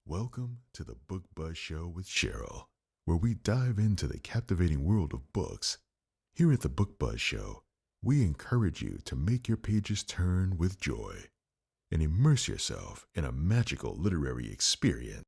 Welcome to the Book Buzz Show with Cheryl, where we dive into the captivating world of books. Here at the Book Buzz Show, we encourage you to make your pages turn with joy and immerse yourself in a magical literary experience.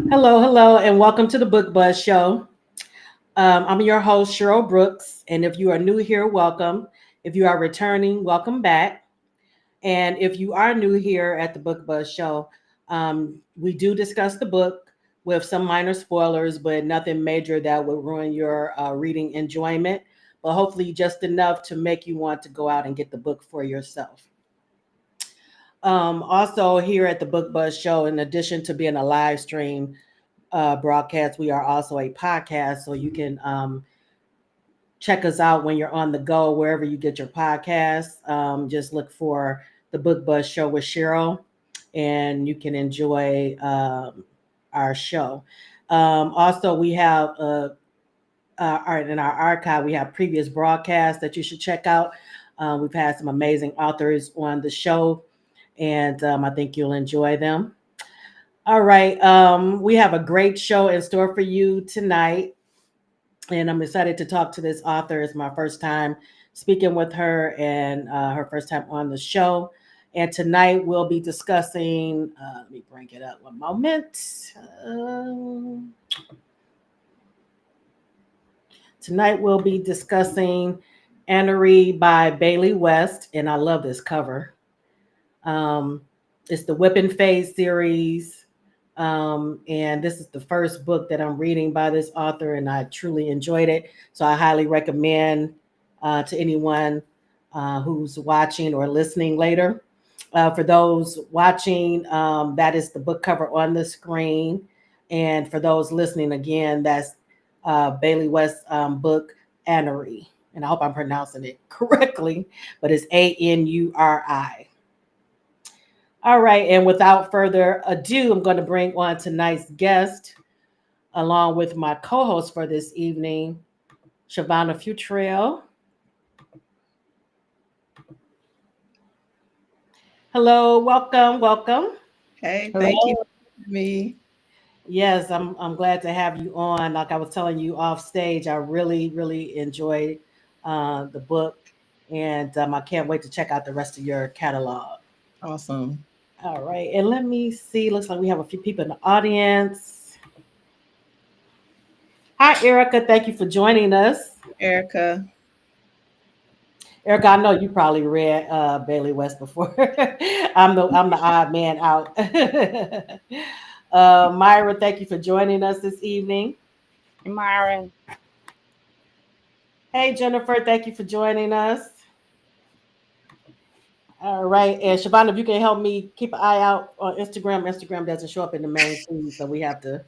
Hello, and welcome to the Book Buzz Show. I'm your host, Cheryl Brooks, and if you are new here, welcome. If you are returning, welcome back. And if you are new here at the Book Buzz Show, we do discuss the book with some minor spoilers, but nothing major that would ruin your reading enjoyment, but hopefully just enough to make you want to go out and get the book for yourself. Also, here at the Book Buzz Show, in addition to being a live stream, broadcast. We are also a podcast, so you can check us out when you're on the go, wherever you get your podcasts. Just look for the Book Buzz Show with Cheryl, and you can enjoy our show. Also, we have in our archive, we have previous broadcasts that you should check out. We've had some amazing authors on the show, and I think you'll enjoy them. All right. We have a great show in store for you tonight. And I'm excited to talk to this author. It's my first time speaking with her and her first time on the show. And tonight we'll be discussing, let me bring it up one moment. Tonight we'll be discussing Anuri by Bailey West. And I love this cover. Um, it's the Whipping Phase series. And this is the first book that I'm reading by this author, and I truly enjoyed it. So I highly recommend to anyone who's watching or listening later. For those watching, that is the book cover on the screen. And for those listening again, that's Bailey West's book, Anuri. And I hope I'm pronouncing it correctly, but it's Anuri. All right, and without further ado, I'm going to bring on tonight's guest, along with my co-host for this evening, Shavana Futrell. Hello, welcome. Hey, thank you Hello. for having me. Yes, I'm glad to have you on. Like I was telling you off stage, I really enjoyed the book, and I can't wait to check out the rest of your catalog. Awesome. All right, and let me see. Looks like we have a few people in the audience. Hi, Erica. Thank you for joining us. Erica. Erica, I know you probably read Bailey West before. I'm the odd man out. Myra, thank you for joining us this evening. Myron. Hey Jennifer, thank you for joining us. All right, and Shavonda, if you can help me keep an eye out on Instagram. Instagram doesn't show up in the main feed, so we have to.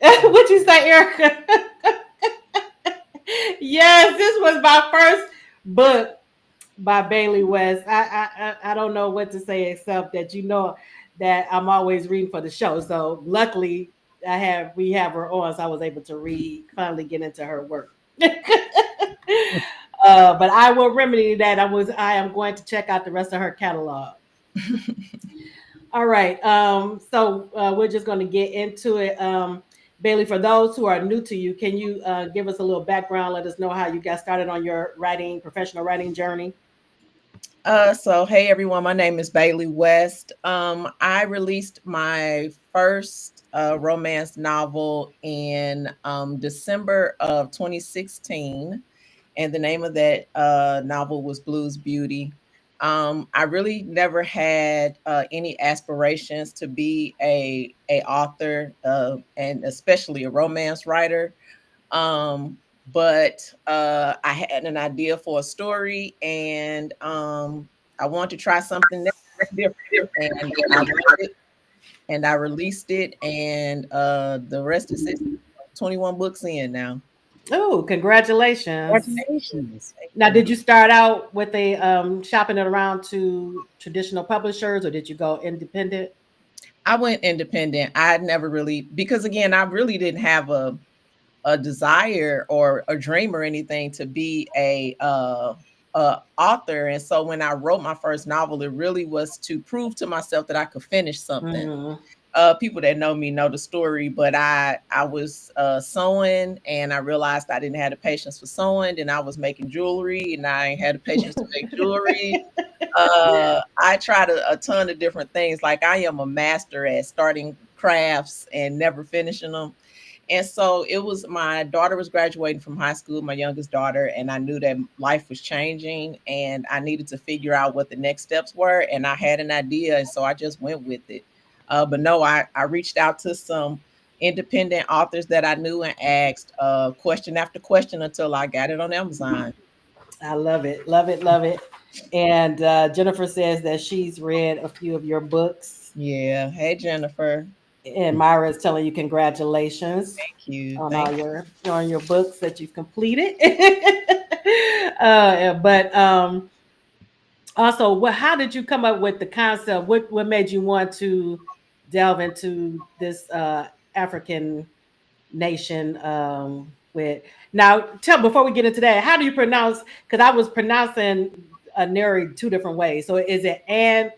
What'd you say, Erica? Yes, this was my first book by Bailey West. I don't know what to say except that that I'm always reading for the show. So luckily we have her on, so I was able to finally get into her work. But I will remedy that. I am going to check out the rest of her catalog. All right. So we're just going to get into it. Bailey, for those who are new to you, can you give us a little background? Let us know how you got started on your professional writing journey. So hey everyone, my name is Bailey West. I released my first romance novel in December of 2016, and the name of that novel was Blues Beauty. I really never had any aspirations to be a author, and especially a romance writer. But I had an idea for a story, and I wanted to try something different, and I wrote it, and I released it, and the rest is 21 books in now. Oh, congratulations. Congratulations. Now, did you start out with a shopping it around to traditional publishers, or did you go independent? I went independent. I never really, because again, I really didn't have a desire or a dream or anything to be a author. And so when I wrote my first novel, it really was to prove to myself that I could finish something. Mm-hmm. People that know me know the story, but I was sewing, and I realized I didn't have the patience for sewing. And I was making jewelry, and I ain't had the patience to make jewelry. I tried a ton of different things. Like, I am a master at starting crafts and never finishing them. And so it was, my daughter was graduating from high school, my youngest daughter, and I knew that life was changing and I needed to figure out what the next steps were. And I had an idea, and so I just went with it. But no, I reached out to some independent authors that I knew and asked question after question until I got it on Amazon. I love it, love it, love it. And Jennifer says that she's read a few of your books, Yeah. Hey, Jennifer. and Myra is telling you congratulations Thank you. on Thank all you. your books that you've completed. But also, how did you come up with the concept? What made you want to delve into this African nation? With now, tell before we get into that, how do you pronounce? Because I was pronouncing Anuri two different ways. So is it It's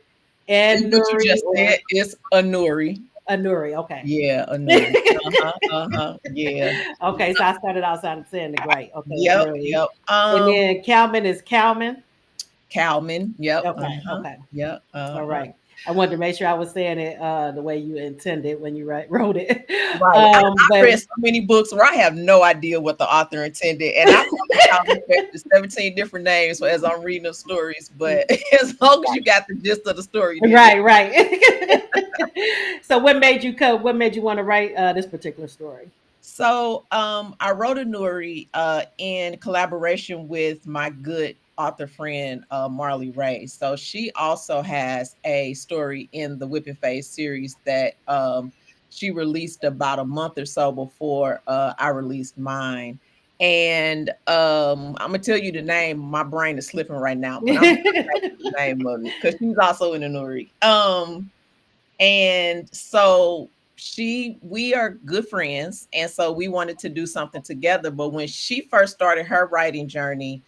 what you Anuri just or said. It's Anuri. Anuri? Okay. Yeah, Anuri. Uh-huh, uh-huh. Yeah. Okay, so I started out saying it right. Okay, Yep, Anuri. yep. And then Kalman is Kalman. Calman. Yep. Okay, Uh-huh. okay. Yep. All Uh-huh. right. I wanted to make sure I was saying it the way you intended when you wrote it. Right. I But read so many books where I have no idea what the author intended. And I've probably the 17 different names as I'm reading the stories. But as long as you got the gist of the story, then right, right. So what made you want to write this particular story? so I wrote a Nuri in collaboration with my good author friend Marley Ray. So she also has a story in the Whipping Face series that she released about a month or so before I released mine. And I'm gonna tell you the name. My brain is slipping right now, but I'm the name of it because she's also in a Nuri. And so we are good friends, and so we wanted to do something together. But when she first started her writing journey,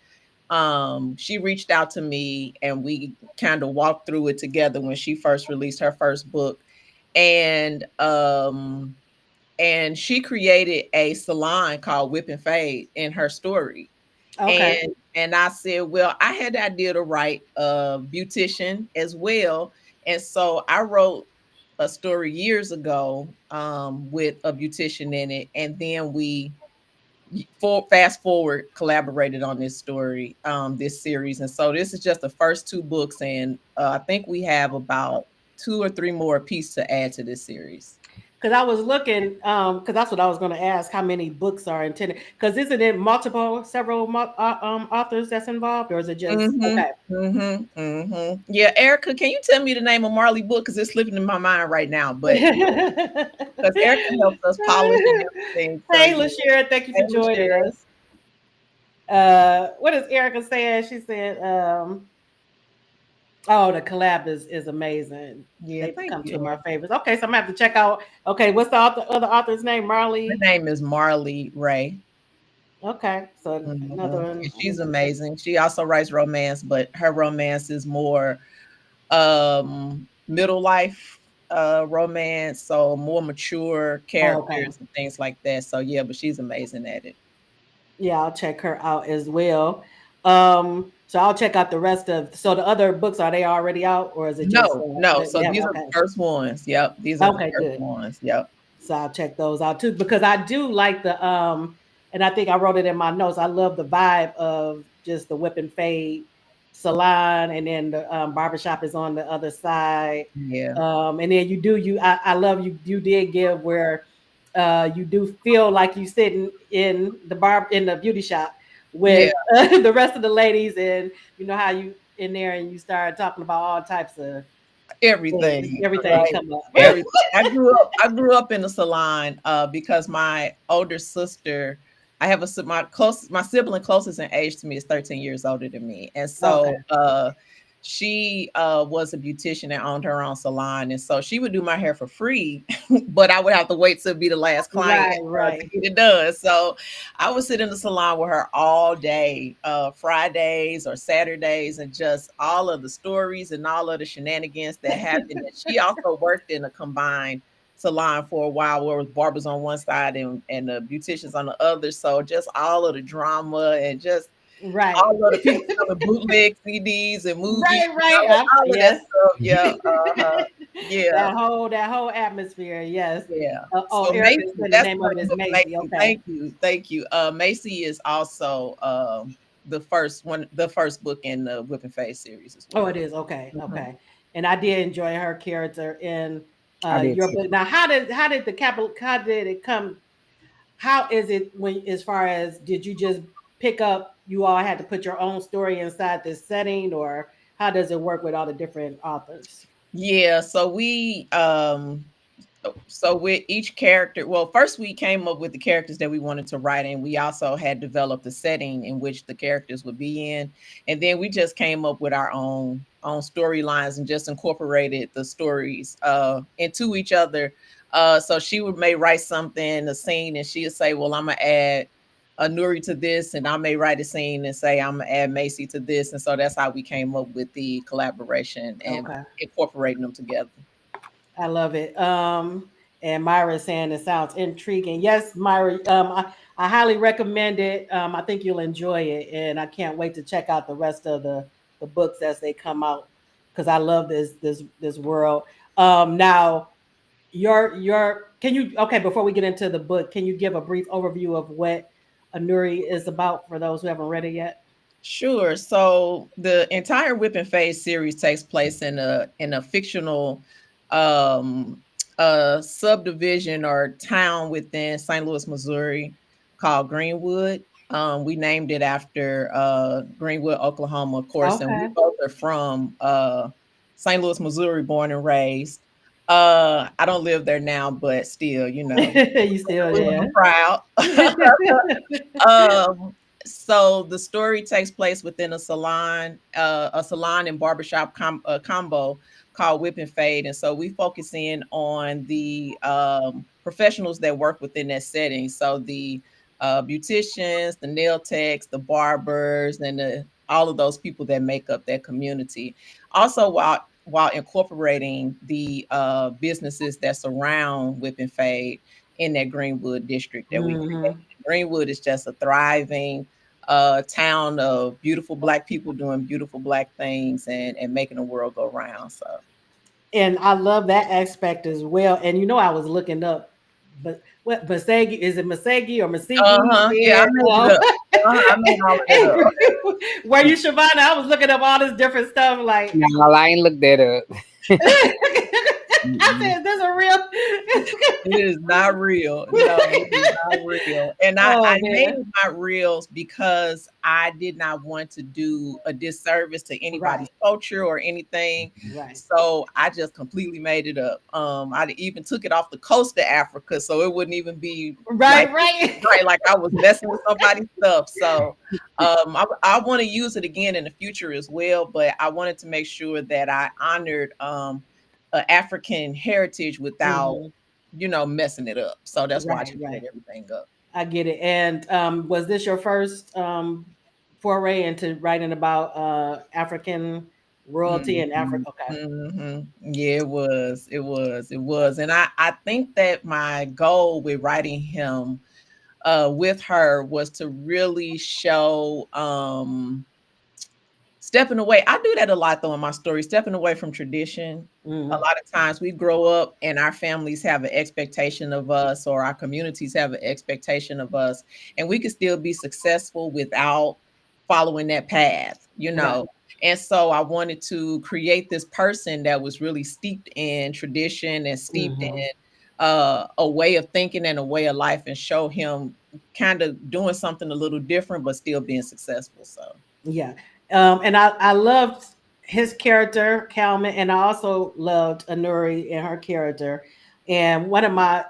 she reached out to me and we kind of walked through it together when she first released her first book. And she created a salon called Whip and Fade in her story. Okay. And I said, well, I had the idea to write a beautician as well. And so I wrote a story years ago with a beautician in it. And then we fast forward collaborated on this story, this series. And so this is just the first two books. And I think we have about two or three more pieces to add to this series. Because I was looking, because that's what I was going to ask, how many books are intended? Because isn't it several authors that's involved, or is it just okay? Yeah, Erica, can you tell me the name of Marley book? Because it's slipping in my mind right now. But because Erica helps us polish and everything. So Hey, yeah. LaShira, thank you for Hey, joining LaShira. us. What is Erica saying? She said, "Oh, the collab is amazing. Yeah, They've thank become you, two of my Erica. favorites." Okay, so I'm gonna have to check out. Okay, what's the other author's name? Her Marley. name is Marley Ray. Okay, so another Mhm. one. And she's amazing. She also writes romance, but her romance is more middle life romance, so more mature Oh, okay. characters and things like that. So yeah, but she's amazing at it. Yeah, I'll check her out as well. So I'll check out the rest of. So the other books, are they already out, or is it just No, no. So yeah? these are the Okay, first ones. Yep, these are the okay, first good. ones. Yep. So I'll check those out too, because I do like the and I think I wrote it in my notes. I love the vibe of just the whip and fade salon, and then the barbershop is on the other side. Yeah. And then I love you did give where you do feel like you sitting in the beauty shop Yeah. with the rest of the ladies, and you know how you in there and you start talking about all types of things, Everything, everything right? come up. Everything. I grew up in a salon because my older sister I have my sibling closest in age to me is 13 years older than me. And Okay. so she was a beautician and owned her own salon. And so she would do my hair for free, but I would have to wait to be the last client to Right. get it done. So I would sit in the salon with her all day, Fridays or Saturdays, and just all of the stories and all of the shenanigans that happened. And she also worked in a combined salon for a while where it was barbers on one side and the beauticians on the other. So just all of the drama and just Right. all of the people selling bootleg CDs and movies, Right. all of that Yes. stuff. Yeah. Yeah. That whole atmosphere. Yes. Yeah. Oh, So Erica Macy, said the that's name one of of it the is book, Macy. Macy. Okay. Thank you. Thank you. Macy is also the first book in the Whip and Face series as Oh, well. it is. Okay. Mhm. Okay. And I did enjoy her character in I did your too. book. Now, how did it come? How is it when, as far as, did you just pick up, you all had to put your own story inside this setting, or how does it work with all the different authors? Yeah, so with each character, well, first we came up with the characters that we wanted to write, and we also had developed the setting in which the characters would be in, and then we just came up with our own storylines and just incorporated the stories into each other. So she would may write something, a scene, and she would say, "Well, I'm gonna add Anuri to this," and I may write a scene and say, "I'm gonna add Macy to this," and so that's how we came up with the collaboration and Okay. incorporating them together. I love it. And Myra is saying it sounds intriguing. Yes, Myra, I highly recommend it. I think you'll enjoy it, and I can't wait to check out the rest of the books as they come out, because I love this world. Now, your can you, okay, before we get into the book, can you give a brief overview of what Anuri is about for those who haven't read it yet? Sure. So the entire Whip and Phase series takes place in a fictional um subdivision or town within St. Louis, Missouri called Greenwood. We named it after Greenwood, Oklahoma, of course, and we Okay. both are from St. Louis, Missouri, born and raised. I don't live there now, but still, You still I'm there? proud. Um, so the story takes place within a salon and barbershop combo called Whip and Fade. And so we focus in on the professionals that work within that setting. So the beauticians, the nail techs, the barbers, and all of those people that make up that community. Also, while incorporating the businesses that surround Whip and Fade in that Greenwood district that we Hmm. Greenwood is just a thriving town of beautiful Black people doing beautiful Black things and making the world go round. So, And I love that aspect as well. And I was looking up, but what Masagi, is it Masagi or Masigi? yeah, I And made it up. I made all of that up. were you Shavana? I was looking up all this different stuff. Like, No, I ain't looked that up. I Mm-mm. said, "Is this a real?" It is not real. No, it is not real. And I Oh made man, it not real because I did not want to do a disservice to anybody's right, culture or anything. right, So I just completely made it up. I even took it off the coast of Africa, so it wouldn't even be like right. right, like I was messing with somebody's stuff. So I want to use it again in the future as well, but I wanted to make sure that I honored African heritage without, Hmm. messing it up. So that's why I just made Right. everything up. I get it. And was this your first foray into writing about African royalty in Mhm, Africa? Okay. Yeah, it was. It was. It was. And I think that my goal with writing him with her was to really show stepping away. I do that a lot though in my story, stepping away from tradition. A Hmm. lot of times we grow up and our families have an expectation of us, or our communities have an expectation of us, and we can still be successful without following that path, you Right. know. And so I wanted to create this person that was really steeped in tradition and steeped in Hmm. a way of thinking and a way of life, and show him kind of doing something a little different but still being successful. So Yeah. And I loved his character, Calman, and I also loved Anuri and her character. And one of my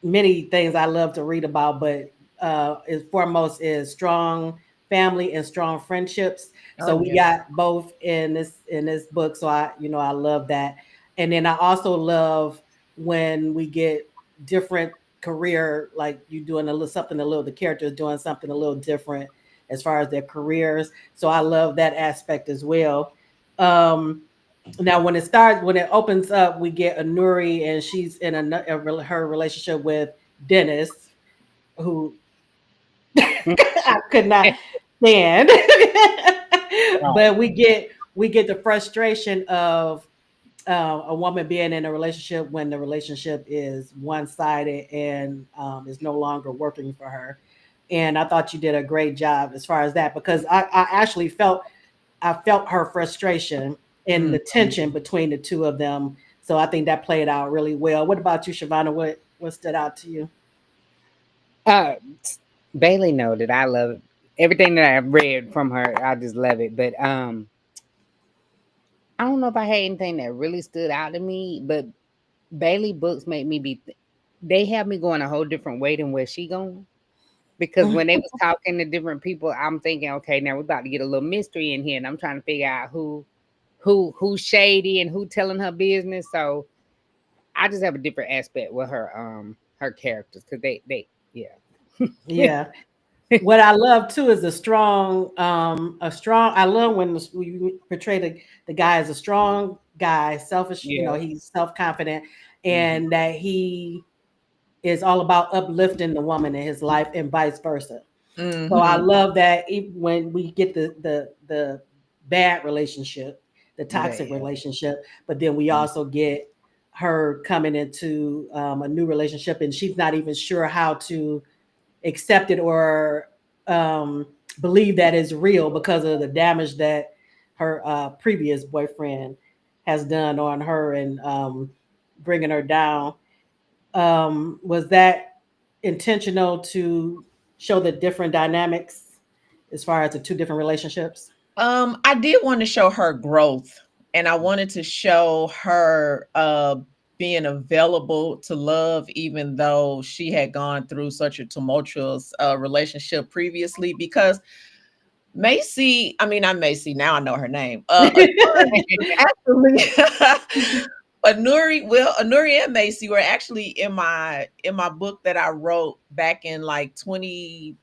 many things I love to read about, but is foremost is strong family and strong friendships. Oh So we yeah. got both in this book. So I love that. And then I also love when we get different career, like you doing a little something a little the characters doing something a little different as far as their careers. So I love that aspect as well. Um, Now, when it opens up, we get Anuri, and she's in her relationship with Dennis, who I could not stand. Right. But we get the frustration of a woman being in a relationship when the relationship is one sided and is no longer working for her. And I thought you did a great job as far as that because I actually felt her frustration and the Mhm. tension between the two of them. So I think that played out really well. What about you, Shavana? What stood out to you? Uh, Bailey know that I love everything that I've read from her. I just love it. But I don't know if I had anything that really stood out to me. But Bailey books make me be. They have me going a whole different way than where she going. Because when they was talking to different people, I'm thinking, okay, now we're about to get a little mystery in here, and I'm trying to figure out who's shady and who telling her business. So I just have a different aspect with her characters because they yeah. Yeah. What I love too is a strong. I love when we portray the guy as a strong guy, selfish. Yeah. He's self confident, Mhm. and that he is all about uplifting the woman in his life, and vice versa. So I Mhm. love that even when we get the bad relationship, the toxic Yeah. relationship, but then we also get her coming into a new relationship, and she's not even sure how to accept it or um, believe that it's real because of the damage that her previous boyfriend has done on her and bringing her down. Was that intentional to show the different dynamics as far as the two different relationships? I did want to show her growth, and I wanted to show her being available to love, even though she had gone through such a tumultuous relationship previously. Because Macy, I mean, not Macy. Now I know her name. Actually, Anuri and Macy were actually in my book that I wrote back in like 2018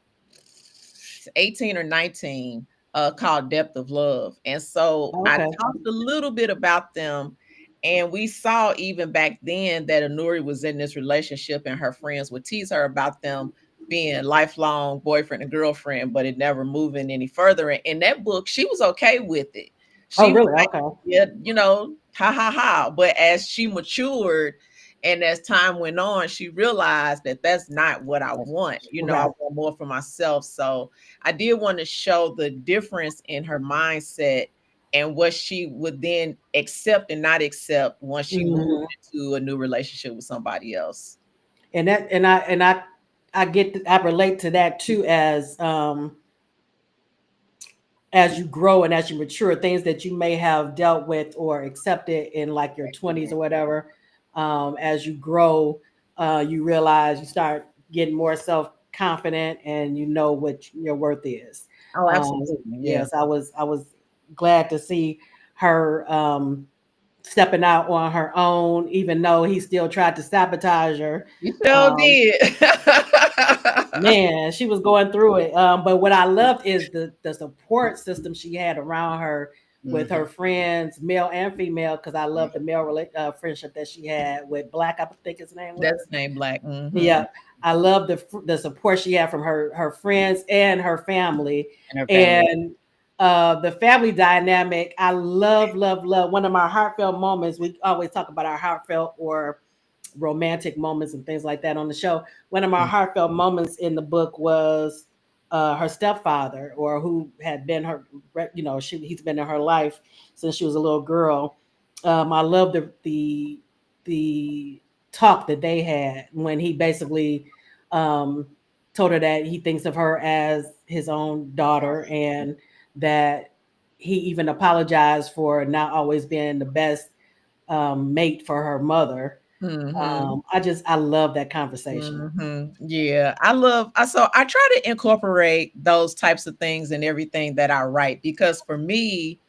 or 19, called Depth of Love. And so I Okay. talked a little bit about them. And we saw even back then that Anuri was in this relationship and her friends would tease her about them being lifelong boyfriend and girlfriend, but it never moving any further. And in that book, she was okay with it. Oh, She was really? like, Okay. yeah, ha ha ha. But as she matured and as time went on, she realized that that's not what I want. I Right. want more for myself. So I did want to show the difference in her mindset and what she would then accept and not accept once she moved Mhm. into a new relationship with somebody else. I relate to that too as you grow and as you mature, things that you may have dealt with or accepted in like your 20s or whatever, as you grow, you realize you start getting more self confident and you know what your worth is. Oh, absolutely. Yeah. Yes, I was glad to see her stepping out on her own, even though he still tried to sabotage her. You sure Um, did. Man, she was going through it. But what I loved is the support system she had around her with her Mhm. friends, male and female, because I love the friendship that she had with Black. I think his name That's was. his name, Black. Hmm. Yeah, I love the support she had from her friends and her family, And her family. and the family dynamic. I love. One of my heartfelt moments. We always talk about our heartfelt or romantic moments and things like that on the show. One of my Mm. heartfelt moments in the book was her stepfather, or who had been her, he's been in her life since she was a little girl. I love the talk that they had when he basically um, told her that he thinks of her as his own daughter, and that he even apologized for not always being the best mate for her mother. Mhm. I love that conversation. Yeah, so I try to incorporate those types of things in everything that I write because for me,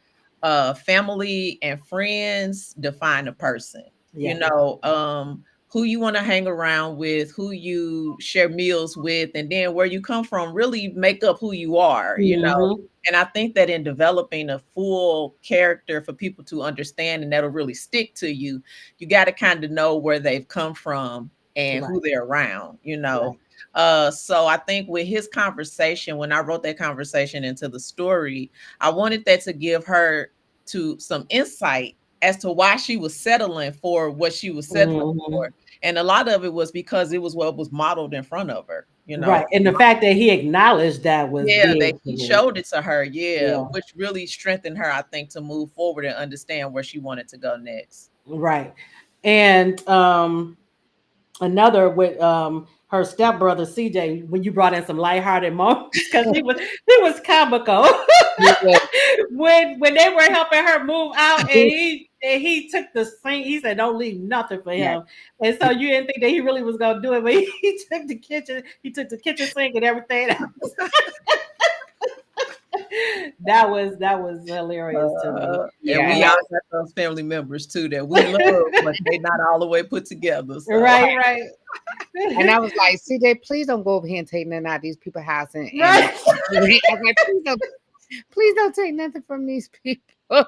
family and friends define a person. You Yeah. know, who you want to hang around with, who you share meals with, and then where you come from really make up who you are, you know. Hmm. And I think that in developing a full character for people to understand and that'll really stick to you, you got to kind of know where they've come from and Right. who they're around, you know. Right. So I think with his conversation, when I wrote that conversation into the story, I wanted that to give her to some insight as to why she was settling for what she was settling Hmm. for. And a lot of it was because it was what was modeled in front of her, you know. Right. And the fact that he acknowledged that was Yeah, big that for he me. showed it to her, yeah, Yeah. which really strengthened her, I think, to move forward and understand where she wanted to go next. Right. And another with her stepbrother CJ, when you brought in some lighthearted moments because he was comical Yeah, when they were helping her move out and he took the sink. He said, "Don't leave nothing for yeah. him." And so you didn't think that he really was gonna do it, but he took the kitchen sink and everything. That was hilarious to me. And Yeah, we and I all was got those family members too that we love, but they not all the way put together. So Right, right. right. And I was like, CJ, please don't go over here and take nothing out of these people's house. And Right. I was like, please don't take nothing from these people.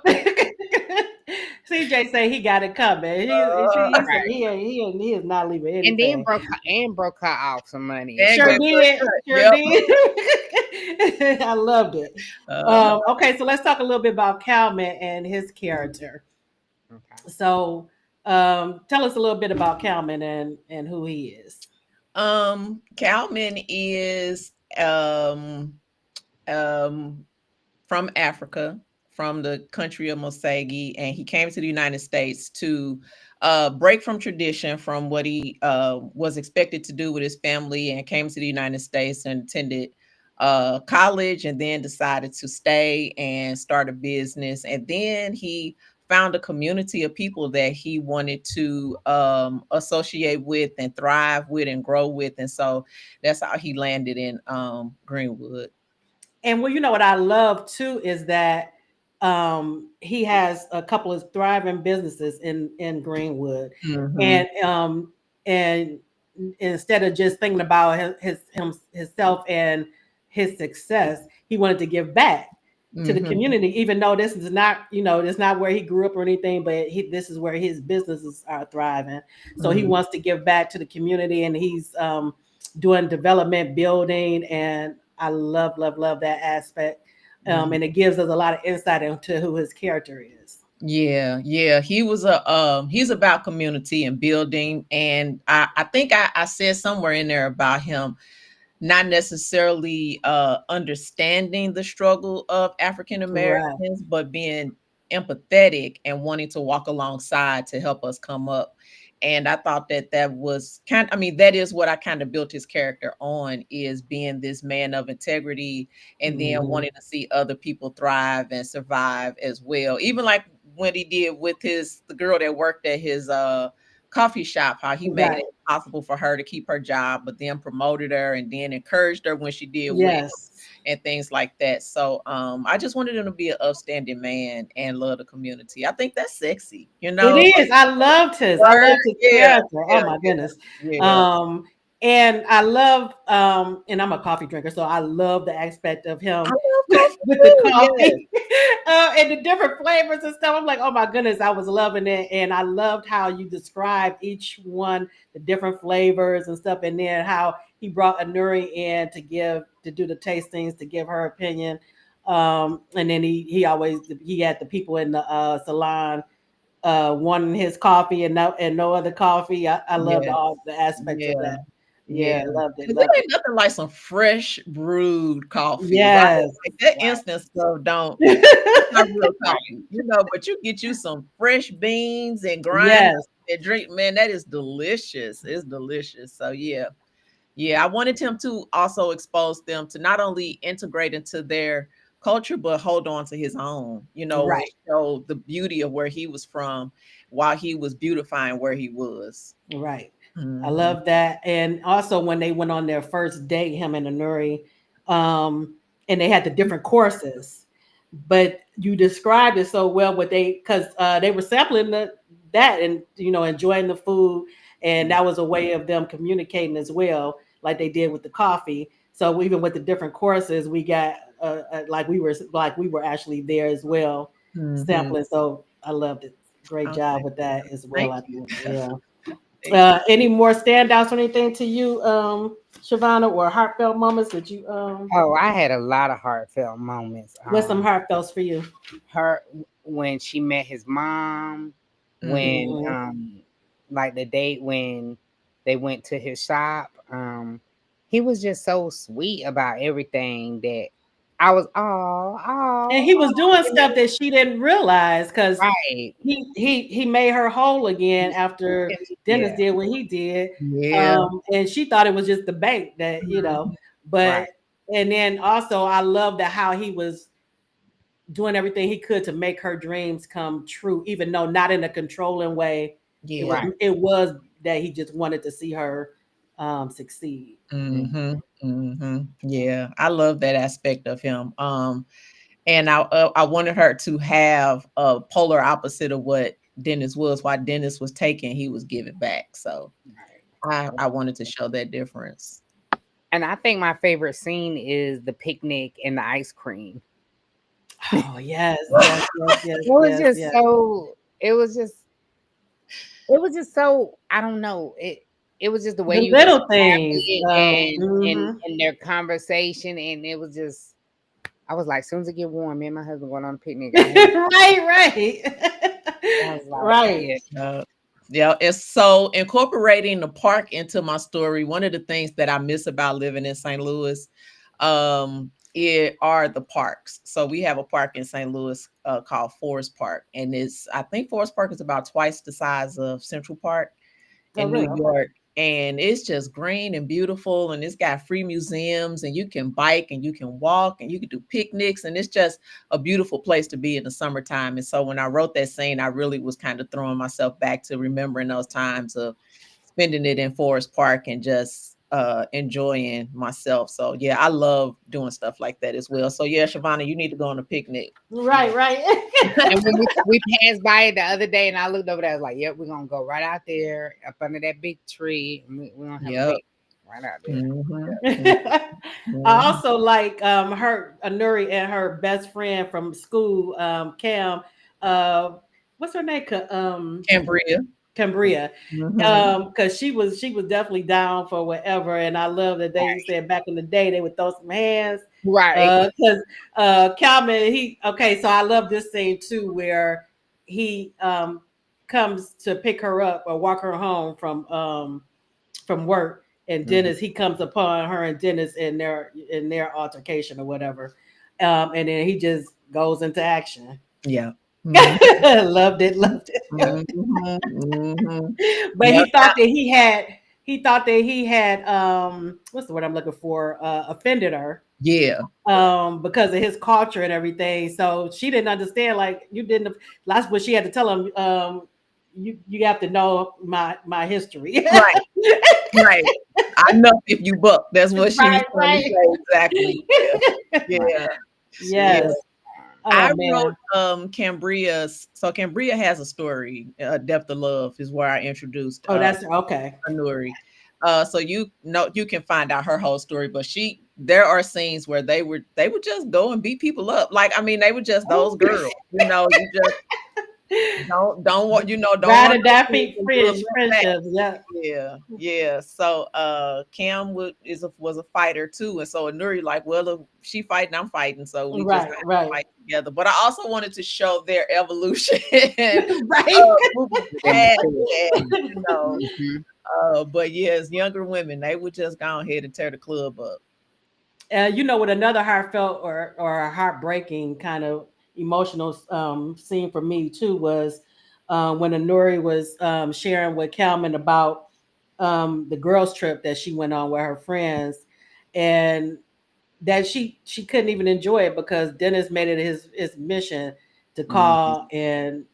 CJ say he got it coming. He said Right. he is not leaving And then anything. broke her off some money and and Sure stuff. gave her a did. cut. Sure Yep. did. I loved it. Uh, Okay, so let's talk a little bit about Calvin and his character. Okay. So tell us a little bit about Calvin and who he is. Kalman is um from Africa, from the country of Mosegi, and he came to the United States to break from tradition from what he was expected to do with his family, and came to the United States and attended college, and then decided to stay and start a business, and then he found a community of people that he wanted to associate with and thrive with and grow with, and so that's how he landed in Greenwood. And well, you know what I love too is that he has a couple of thriving businesses in Greenwood, Mhm. and instead of just thinking about himself and his success, he wanted to give back to the Mhm. community. Even though this is not, it's not where he grew up or anything, but this is where his businesses are thriving. So he Mhm. wants to give back to the community, and he's doing development, building, and I love, love, love that aspect. Mhm. And it gives us a lot of insight into who his character is. Yeah, yeah. He's about community and building. And I think I said somewhere in there about him not necessarily understanding the struggle of African Right. Americans, but being empathetic and wanting to walk alongside to help us come up. And I thought that that was I mean, that is what I kind of built his character on, is being this man of integrity and then Mhm. wanting to see other people thrive and survive as well. Even like what he did with the girl that worked at his coffee shop, how he made Right. it possible for her to keep her job, but then promoted her and then encouraged her when she did well Yes. and things like that. So I just wanted him to be an upstanding man and love the community. I think that's sexy, you It know? is. I loved his. I Word, loved his yeah, character. yeah, Oh my goodness. yeah, Um, and I love and I'm a coffee drinker, so I love the aspect of I him love coffee with the too. Yes. coffee and the different flavors and stuff. I'm like, oh my goodness, I was loving it. And I loved how you described each one, the different flavors and stuff, and then how he brought Anuri in to do the tastings, to give her opinion. And then he had the people in the salon wanting his coffee and no other coffee. I loved Yes. all the aspects of Yeah. that. Yeah, Yeah. loved it, 'Cause there loved it. ain't nothing like some fresh brewed coffee, right? Yes. Like that Right. instant stuff that's not real Right. coffee, but you get you some fresh beans and grind Yes. up and drink, man, that is delicious. It's delicious. So yeah. Yeah, I wanted him to also expose them to not only integrate into their culture, but hold on to his own, and Right. show the beauty of where he was from. while he was beautifying where he was. Right. I Mhm. love that. And also when they went on their first date, him and Anuri, and they had the different courses. But you described it so well, what they because they were sampling that and enjoying the food, and that was a way of them communicating as well, like they did with the coffee. So even with the different courses, we got like we were actually there as well, Mhm. sampling. So I loved it. Great Okay. job with that as well. Thank I you. think. Yeah. Thank you. Any more standouts or anything to you, Shavana, or heartfelt moments that you Oh, I had a lot of heartfelt moments. what's some heartfelts for you? Her when she met his mom, Mhm. when Mhm. like the date when they went to his shop. He was just so sweet about everything that I was And he oh, was doing stuff that she didn't realize because right. he made her whole again after Dennis Yeah, did what he did. Yeah. And she thought it was just the bank that. Mhm. But right. and then also I love that how he was doing everything he could to make her dreams come true, even though not in a controlling way. It was Yeah. Right. it was that he just wanted to see her succeed. Mm. Mhm. Mhm. Yeah. I love that aspect of him. And I wanted her to have a polar opposite of what Dennis was. While Dennis was taking, he was giving back. So I wanted to show that difference. And I think my favorite scene is the picnic and the ice cream. Oh yes, yes, yes, yes, It was yes, just yes. so. It was just so. I don't know. It was just the way The you little described things. it, and their conversation, and it was just. I was like, as soon as it get warm, me and my husband going on a picnic. Right, I was like, right. yeah, Yeah, it's so incorporating the park into my story. One of the things that I miss about living in St. Louis, it are the parks. So we have a park in St. Louis called Forest Park, and I think Forest Park is about twice the size of Central Park Oh, in New really? Okay. York. And it's just green and beautiful, and it's got free museums, and you can bike and you can walk and you can do picnics, and it's just a beautiful place to be in the summertime. And so when I wrote that scene, I really was kind of throwing myself back to remembering those times of spending it in Forest Park and just enjoying myself. So yeah, I love doing stuff like that as well. So yeah, Shavana, you need to go on a picnic. Right, yeah. right. And when we passed by it the other day, and I looked over there, I was like, "Yep, we're gonna go right out there up under that big tree, and we're gonna have a Yep. picnic right out there." Mhm. I Mhm. also like her Anuri and her best friend from school, Cam. Uh, what's her name? Cambria. Cambria. Mhm. Because she was definitely down for whatever, and I love that they said back in the day they would throw some hands. Right. Because Calvin, so I love this scene too, where he comes to pick her up or walk her home from work, and Mhm. Dennis he comes upon her and Dennis in their altercation or whatever, and then he just goes into action. Yeah. Mhm. Loved it, loved it. Mhm. Mhm. But Yep. he thought that he had what's the word I'm looking for, offended her Yeah. because of his culture and everything. So she didn't understand, like, you didn't. That's what she had to tell him. You have to know my history. Right. Right. I know if you buck. That's what she was Right, trying to right. say. Exactly. Yeah. Right. Yeah. Yeah. Yes. Oh I man. wrote Cambria's. So Cambria has a story. Depth of Love is where I introduced Oh, that's okay. Anuri. So you know you can find out her whole story, but there are scenes where they would just go and beat people up. Like, I mean, they were just those Oh. girls. You just don't want don't Ride run or die those kids into a little. friendships. Yeah. Yeah, yeah. So Cam was a fighter too, and so Nuri like, well, if she fighting, I'm fighting, so we just Right, gonna have to right. fight together. But I also wanted to show their evolution, Right. moving They past mature. that. Mhm. But yeah, as younger women, they would just go ahead and tear the club up. What another heartfelt or heartbreaking kind of emotional scene for me too was when Anuri was sharing with Calman about the girls' trip that she went on with her friends, and that she couldn't even enjoy it because Dennis made it his mission to call and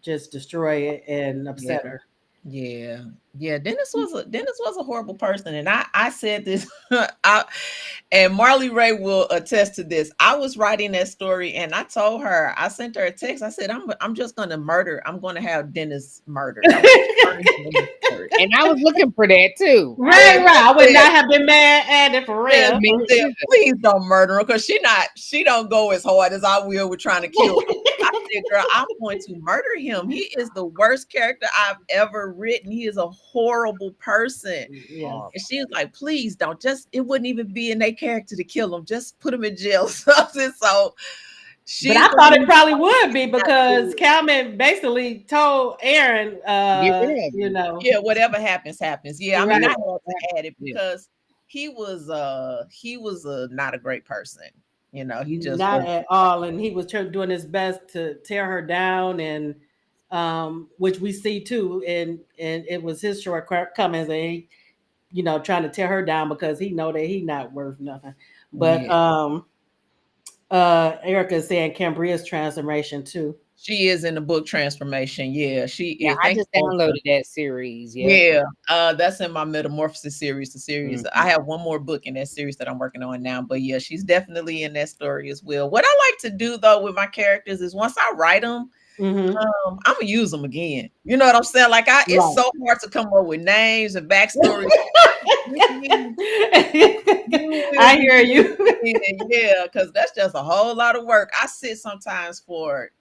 just destroy it and Yeah. upset her. Yeah. Dennis was a horrible person, and I said this, and Marley Ray will attest to this. I was writing that story, and I told her, I sent her a text. I said, I'm just gonna murder. I'm gonna have Dennis murdered. I want to murder Dennis murdered. And I was looking for that too. Right. I would not have been mad at it for real. Me I said, either. please don't murder her, because she don't go as hard as I will with trying to kill him. I said, girl, I'm going to murder him. He is the worst character I've ever written. He is a horrible person. Yes. And she was like, please don't. Just, it wouldn't even be in their character to kill him. Just put him in jail or something. So But I thought it probably would be, because Calvin basically told Aaron, Get rid of him. you know, yeah, whatever happens, happens. Yeah, I mean, I Right. had to add it because he was not a great person. You know, he just not was. at all, and he was doing his best to tear her down, and which we see too, and it was his shortcomings, and he, trying to tear her down because he know that he not worth nothing. But Erica is saying Cambria's transformation too. She is in the book Transformation. Yeah, she Yeah, is. I just downloaded that series. Yeah, that's in my Metamorphosis series. The series I have one more book in that series that I'm working on now. But yeah, she's definitely in that story as well. What I like to do though with my characters is once I write them, I'm gonna use them again. You know what I'm saying? Like it's so hard to come up with names and backstories. I hear you. Yeah, because that's just a whole lot of work. I sit sometimes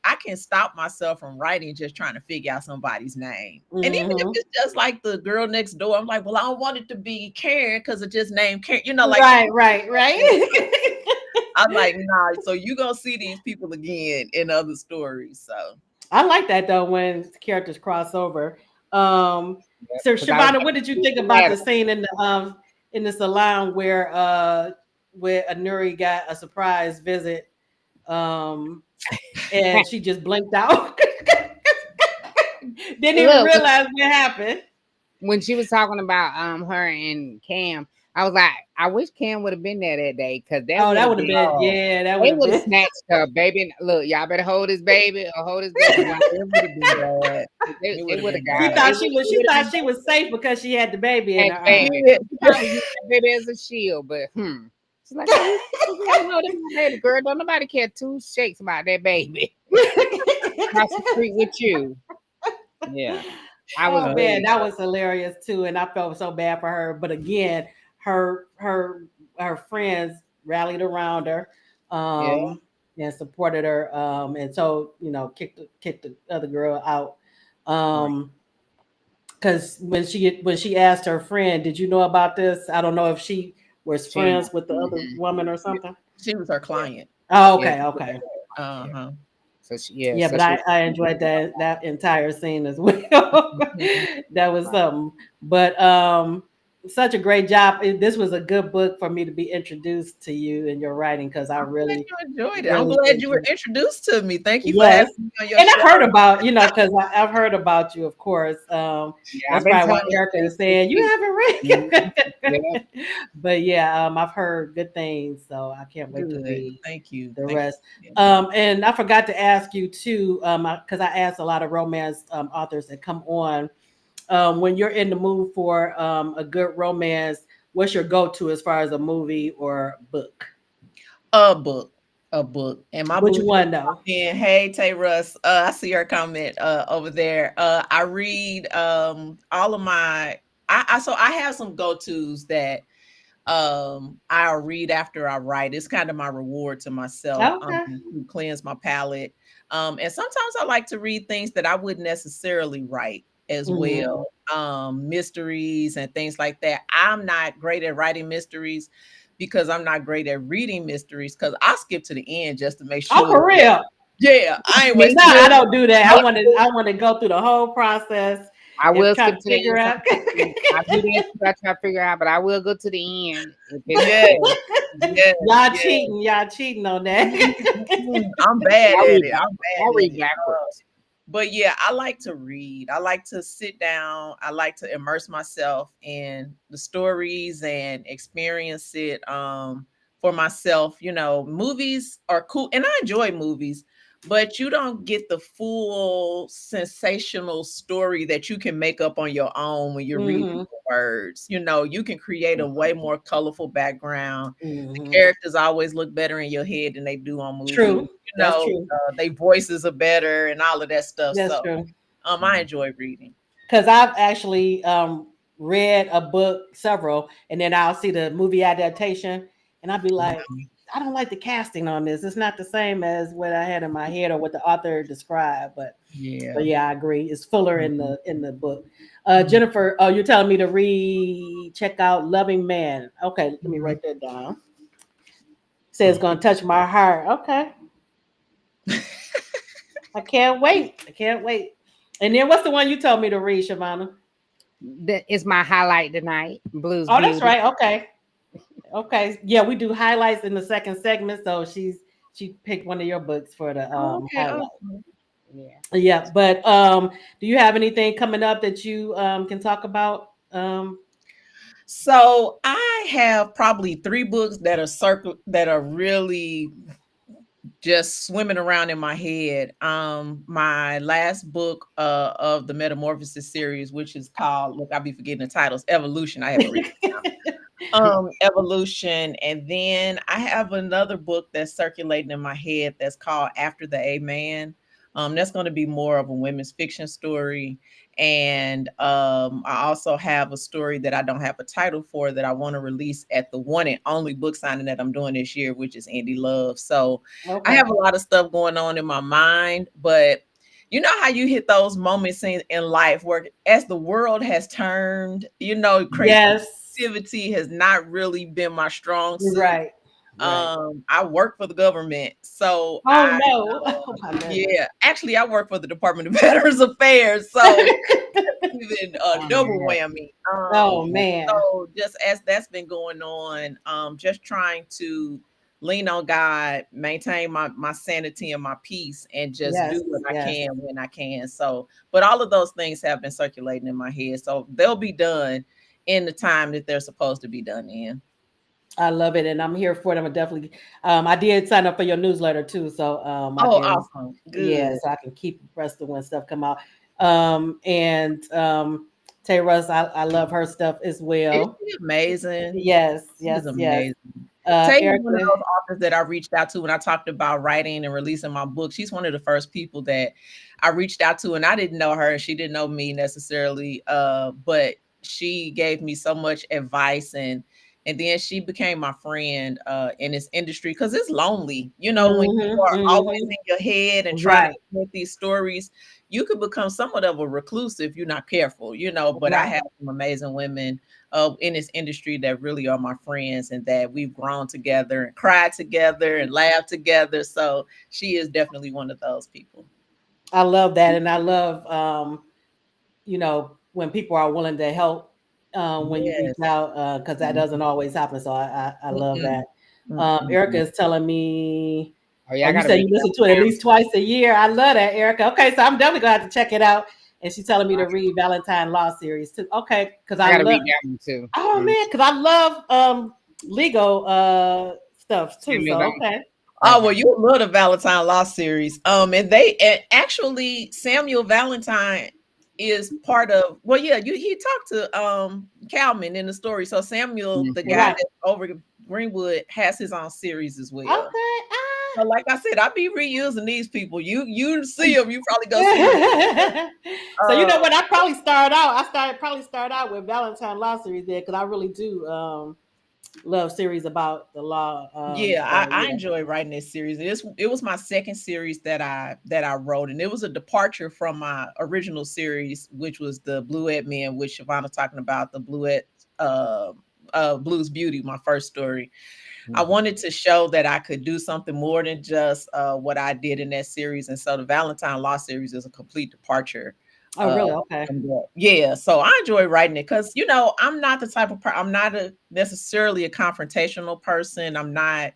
I can stop myself from writing just trying to figure out somebody's name. And even if it's just like the girl next door, I'm like, well, I don't want it to be Karen because it just named Karen. You know, like right. I'm like, nah. So you gonna see these people again in other stories. So I like that though when characters cross over. So Shavonda, what did you think about the scene in the salon where Anuri got a surprise visit, and she just blinked out, didn't even realize what happened when she was talking about her and Cam? I was like, I wish Cam would have been there that day, because that would have been that would have snatched her baby. Look, y'all better hold this baby or hold this baby. Like, it would have got. She thought she was safe because she had the baby in her arms. She probably used that baby as a shield, but she's like, hey, girl, don't nobody care two shakes about that baby. Across the street with you. Yeah. Man, that was hilarious too, and I felt so bad for her. But again, her friends rallied around her, and supported her, and so kicked the other girl out, because when she asked her friend, "Did you know about this?" I don't know if she was friends with the other woman or something. She was her client. Oh, okay. So but I enjoyed that entire scene as well. That was something. But such a great job. This was a good book for me to be introduced to you and your writing, because I really enjoyed it. I'm glad you were introduced to me. Thank you for having me on your show. I've heard about because I've heard about you, of course. That's probably why Erica is saying you haven't read. But I've heard good things, so I can't wait to read. Thank you. The rest. And I forgot to ask you too, because I asked a lot of romance authors that come on. When you're in the mood for a good romance, what's your go-to as far as a movie or book? A book. And my which one though? And hey, Tay Russ, I see your comment over there. I read all of my. I have some go-tos that I'll read after I write. It's kind of my reward to myself to cleanse my palate. And sometimes I like to read things that I wouldn't necessarily write as well. Mysteries and things like that. I'm not great at writing mysteries because I'm not great at reading mysteries, because I skip to the end just to make sure. Oh, for real? Yeah, I ain't wasting. No, I don't do that. I want to go through the whole process. I will skip to figure the out. I do that. I try to figure out, but I will go to the end. Y'all cheating. Y'all cheating on that. I'm bad at it. I read backwards. But I like to read. I like to sit down. I like to immerse myself in the stories and experience it for myself. Movies are cool, and I enjoy movies, but you don't get the full sensational story that you can make up on your own when you're reading Mm-hmm. the words. You know, you can create a way more colorful background. The Mm-hmm. characters always look better in your head than they do on movies. True. You That's know, true. their voices are better and all of that stuff. That's So, true. I enjoy reading. Because I've actually read a book, several, and then I'll see the movie adaptation, and I'll be like, I don't like the casting on this. It's not the same as what I had in my head or what the author described. But Yeah. yeah, I agree. It's fuller in Mhm. the book. Mhm. Jennifer, oh, you're telling me to check out Loving Man. Okay, let me Mhm. write that down. Say it's gonna touch my heart. Okay, I can't wait. I can't wait. And then what's the one you told me to read, Shavana? That is my highlight tonight. Blues Oh, that's Beauty. right. Okay. Okay. Yeah, we do highlights in the second segment. So she picked one of your books for the Oh, okay. highlight. Awesome. Yeah. Yeah, but do you have anything coming up that you can talk about? So I have probably 3 books that are really just swimming around in my head. My last book of the Metamorphosis series, which is called, look, I'll be forgetting the titles, Evolution. I haven't read Evolution, and then I have another book that's circulating in my head that's called After the Amen. That's going to be more of a women's fiction story, and I also have a story that I don't have a title for that I want to release at the one and only book signing that I'm doing this year, which is Indie Love. So I Okay. have a lot of stuff going on in my mind, but you know how you hit those moments in life where as the world has turned, you know, Yes. creativity has not really been my strong suit. Right. Right. I work for the government, so Oh no. Oh my goodness. yeah, actually I work for the Department of Veterans Affairs, so even a Oh, double yeah. whammy. Oh man. So just as that's been going on, just trying to lean on God, maintain my sanity and my peace, and just Yes. do what I Yes. can when I can. So, but all of those things have been circulating in my head, so they'll be done in the time that they're supposed to be done in. I love it, and I'm here for them. I definitely. I did sign up for your newsletter too, so I Oh, can. awesome. Yeah, Good. so I can keep abreast of when stuff come out. And Tay Russ, I love her stuff as Isn't well. she amazing? Yes. She Yes. is Yes. amazing. Tay is one of Erica. those authors that I reached out to when I talked about writing and releasing my book. She's one of the first people that I reached out to, and I didn't know her, and she didn't know me necessarily. But she gave me so much advice, and then she became my friend in this industry because it's lonely, you know, when you Mm-hmm, are always mm-hmm. in your head and trying to Right. make these stories. You could become somewhat of a recluse if you're not careful, you know. But I Right. have some amazing women in this industry that really are my friends and that we've grown together and cried together and laughed together. So she is definitely one of those people. I love that, and I love when people are willing to help when you reach Yes. out because that Mhm. doesn't always happen. So I love Mm-mm. that. Erica Mm-mm. is telling me, Oh, yeah, oh, I you gotta said read you that listen to one it at now. least twice a year. I love that, Erica. Okay, so I'm definitely gonna have to check it out. And she's telling me to read Valentine Law series too. Okay, because I I gotta love. read that one too. Oh man, because I love legal stuff too. Samuel So Johnson. okay. Oh, well, Okay. you love the Valentine Law series. And actually Samuel Valentine is part of, well, yeah, he talked to Calman in the story. So Samuel, the guy Mhm. Right. that's over Greenwood, has his own series as well. Okay. So like I said, I be reusing these people. You see them, you probably go see them. So you know Uh, what? I probably start out. Probably start out with Valentine Law series there because I really do love series about the law. yeah, So I yeah. enjoy writing this series. It was my second series that I wrote, and it was a departure from my original series, which was the Bluette Men, which Shavana talking about the Bluette uh Blues Beauty, my first story. I wanted to show that I could do something more than just what I did in that series. And so the Valentine Law series is a complete departure. Oh really? Okay. From that. Yeah, so I enjoy writing it because you know I'm not the type of I'm not necessarily a confrontational person. I'm not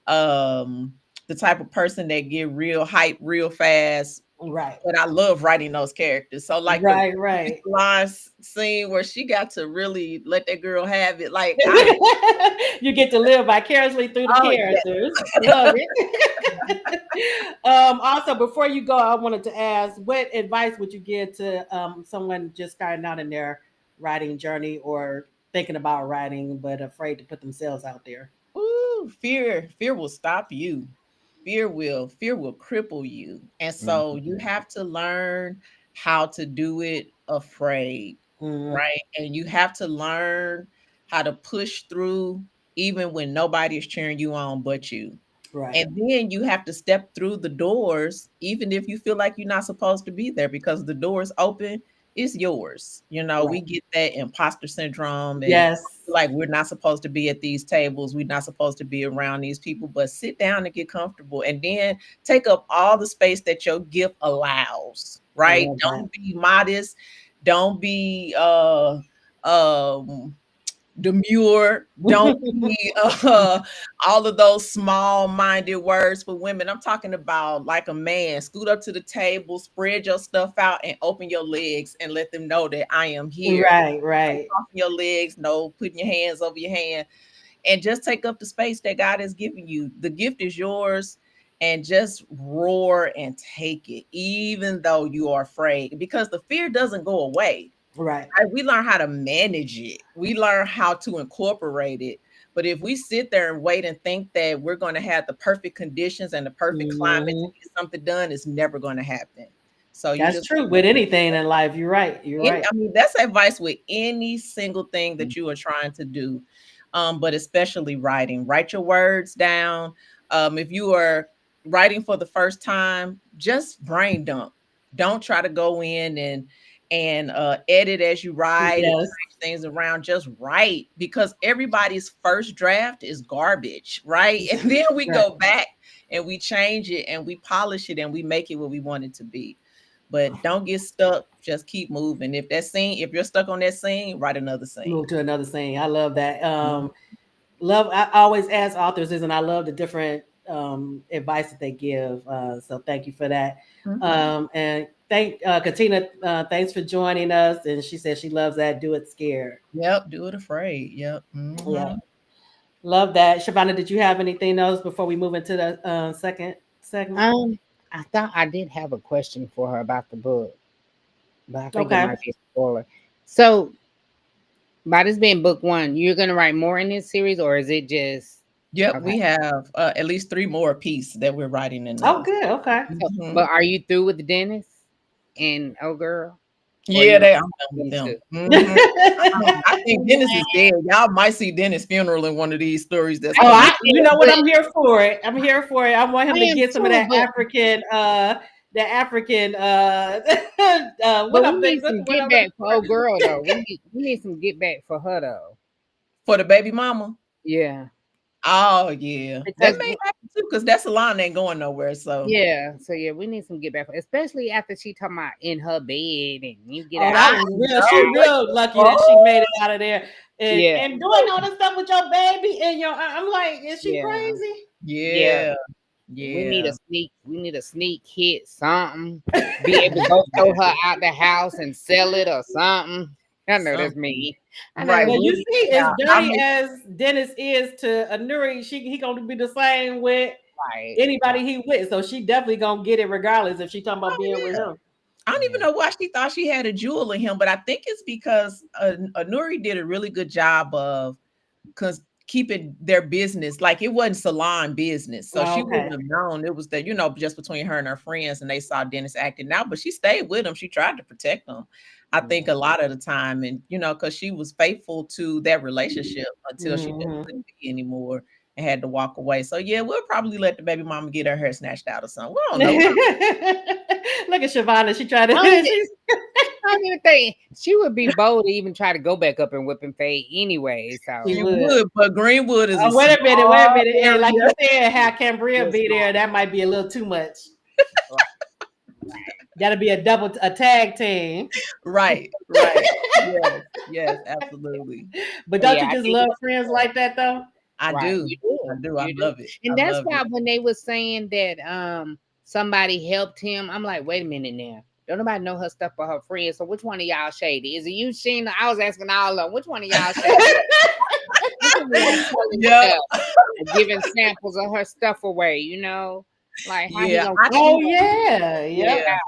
the type of person that get real hype real fast Right. But I love writing those characters. So like the Right. line scene where she got to really let that girl have it. Like I You get to live vicariously through the oh yeah. characters. Love it. Also, before you go, I wanted to ask, what advice would you give to someone just starting out in their writing journey or thinking about writing but afraid to put themselves out there? Ooh, fear will stop you. Fear will cripple you. And so you Mhm. have to learn how to do it afraid, Mm, right? And you have to learn how to push through even when nobody is cheering you on but you. right. And then you have to step through the doors, even if you feel like you're not supposed to be there, because the doors open, it's yours. We Right. get that imposter syndrome and Yes. like we're not supposed to be at these tables, we're not supposed to be around these people, but sit down and get comfortable and then take up all the space that your gift allows, I right? love that. Don't be modest, don't be um demure, don't be all of those small-minded words for women. I'm talking about like a man, scoot up to the table, spread your stuff out and open your legs and let them know that I am here. No Right. crossing your legs, no putting your hands over your hand, and just take up the space that God has given you. The gift is yours, and just roar and take it, even though you are afraid, because the fear doesn't go away. Right. Right? We learn how to manage it. We learn how to incorporate it. But if we sit there and wait and think that we're going to have the perfect conditions and the perfect climate to Hmm. get something done, it's never going to happen. So you That's just true with anything in life. You're right. You're right. I mean, that's advice with any single thing Mm. that you are trying to do, but especially writing. Write your words down. If you are writing for the first time, just brain dump. Don't try to go in and edit as you write and Yes. change things around. Just write, because everybody's first draft is garbage, right? And then we Right. go back and we change it and we polish it and we make it what we want it to be. But don't get stuck. Just keep moving. If you're stuck on that scene, write another scene. Move to another scene. I love that. Mhm. Love. I always ask authors this, and I love the different advice that they give. So thank you for that. Mhm. And thank Katina. Thanks for joining us. And she says she loves that. Do it scared. Yep, do it afraid. Yep. Yeah, Mhm. love that. Shavana, did you have anything else before we move into the second segment? I thought I did have a question for her about the book, but I think it Okay. might be a spoiler. So, by this being book one, you're gonna write more in this series, or is it just Yep, okay? we have at least 3 more pieces that we're writing in Oh, this. good. Okay. So, Mhm. but are you through with the dentist and oh girl, or Yeah, you I'm done with them them. too? Mhm. I think Dennis is dead. Y'all might see Dennis' funeral in one of these stories that's Oh, I coming. you am, know what? but I'm here for it. I'm here for it. I want him I to am get some of too. that African, what But we I'm need thinking, some what get I'm looking back for for. old girl though. We need some get back for her though. For the baby mama. Yeah, Oh yeah. That because may happen too, because that salon ain't going nowhere. So yeah, so yeah, we need some get back, especially after she talking about in her bed and you get Oh, out that I and was real. She know what real lucky that she made oh it out of there yeah, and doing all this stuff with your baby and your. I'm like, is she yeah, crazy? yeah. yeah. Yeah. We need a sneak hit something. Be able to go show her out the house and sell it or something. I know that's Something. me. I know Right. But that's you We'll me. see, yeah. as dirty as Dennis is to Anuri, he gonna be the same with Right, right. anybody he with. So she definitely gonna get it regardless if she talking about Oh being with yeah. him. I don't even Yeah. know why she thought she had a jewel in him, but I think it's because Anuri did a really good job of because keeping their business like it wasn't salon business. So she Okay. wouldn't have known it was that, just between her and her friends, and they saw Dennis acting out, but she stayed with him. She tried to protect him. I think Yeah. a lot of the time, and because she was faithful to that relationship until she just Hmm. couldn't be anymore and had to walk away. So yeah, we'll probably let the baby mama get her hair snatched out or something. We don't Look know. at Shavana. She tried to. I don't even, I don't even think she would be bold to even try to go back up and whip and fade anyway. She She So would. would, but Greenwood is a Wait a minute. Wait a small minute. And like you area. said, how Cambria just be not there? That might be a little too much. right, right. That'll be a tag team. Right, right. Yes, yes, absolutely. But But don't yeah, you I just think love friends like that though? I right. do. You I do. do. I You do. love it. I And that's love why it. when they were saying that somebody helped him. I'm like, wait a minute now. Don't nobody know her stuff but her friends. So which one of y'all shady? Is it you, Sheena? I was asking all of them, which one of y'all shady? Which one of y'all telling Yep. stuff and giving samples of her stuff away, you know? Like how he Yeah, gonna Oh yeah, yep. yeah.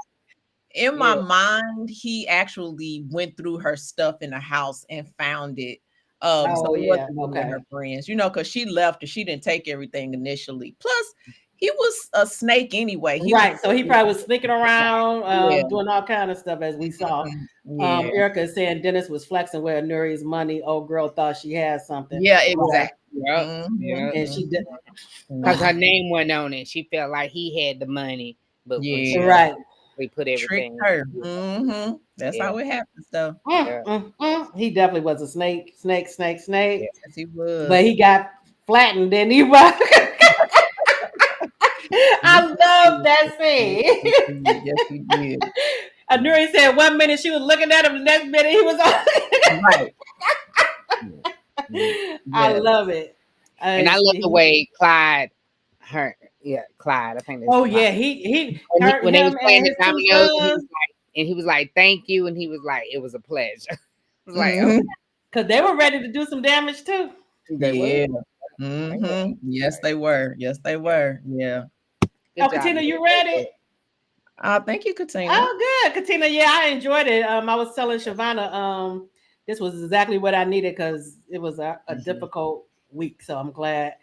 In my Yeah. mind, he actually went through her stuff in the house and found it. So Oh it yeah. wasn't really Okay. her friends, because she left and she didn't take everything initially. Plus, he was a snake anyway. He was Right. So he probably was sneaking around, Yeah. doing all kind of stuff as we saw. Yeah. Erica is saying Dennis was flexing with Nuri's money. Old girl thought she had something. Yeah, Right. exactly. Yep. Mhm. Yep. And she did. Because her name wasn't on it. She felt like he had the money, but when she Yeah. Right. we put Tricked everything. her. That's Yeah. how it happens, though. He definitely was a snake. Yeah. Yes, he was. But he got flattened, didn't he? I love that scene. Yes, he did. Anuri said 1 minute she was looking at him, the next minute he was on. Right. I Yes. love it. And I love the way Clyde, Clyde. I think that's Oh Clyde. yeah, he When they was him playing and the his two dominoes, sons, and he was like, "Thank you," and he was like, "It was a pleasure." I was like, Mhm. "Oh, because they were ready to do some damage too. they Yeah. were. Yes, they were. Yes, they were. Yeah. Oh, Good job, Katina, man. you ready? Thank you, Katina. Oh, good, Katina. Yeah, I enjoyed it. I was telling Shavana, this was exactly what I needed because it was a difficult week. So I'm glad.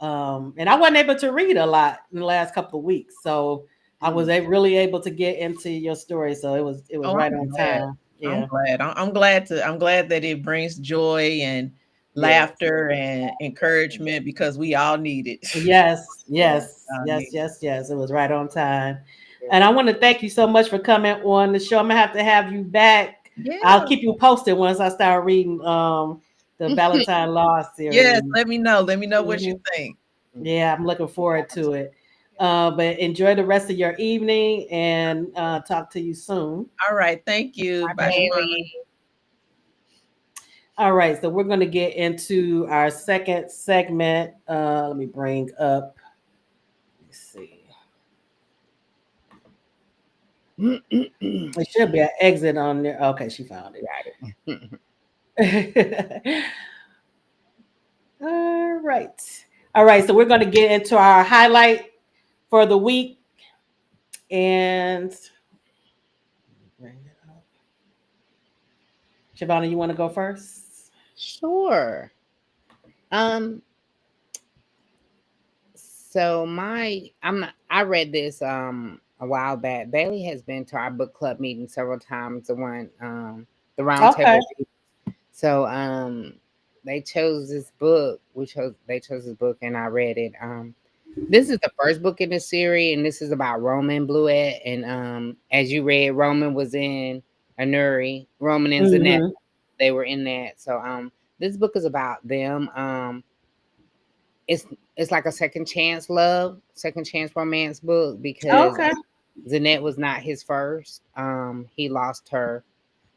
And I wasn't able to read a lot in the last couple of weeks, so I was really able to get into your story. So it was Oh, right I'm on glad. time. I'm Yeah. glad. I'm glad that it brings joy and Yes. laughter and encouragement because we all need it. Yes, yes, All yes, need it. yes, yes. It was right on time. And I want to thank you so much for coming on the show. I'm gonna have to have you back. I'll Yeah. keep you posted once I start reading the Valentine Law series. Yes, let me know. Let me know what you Mhm. think. Yeah, I'm looking forward to it. But enjoy the rest of your evening and talk to you soon. All right. Thank you. Bye, Shavana. All right, so we're going to get into our second segment. Let me bring up. Let's see. It should be an exit on there. Okay, she found it. All right. All right, so we're going to get into our highlight for the week. And bring it up. Shavana, you want to go first? Sure. So I read this a while back. Bailey has been to our book club meeting several times, the round Okay. table. So they chose this book. They chose this book and I read it. This is the first book in the series, and this is about Roman Bluet. And as you read, Roman was in Anuri, Roman and Zanette. Mm-hmm. They were in that. So this book is about them. It's like a second chance romance book because Okay. Zanette was not his first. He lost her.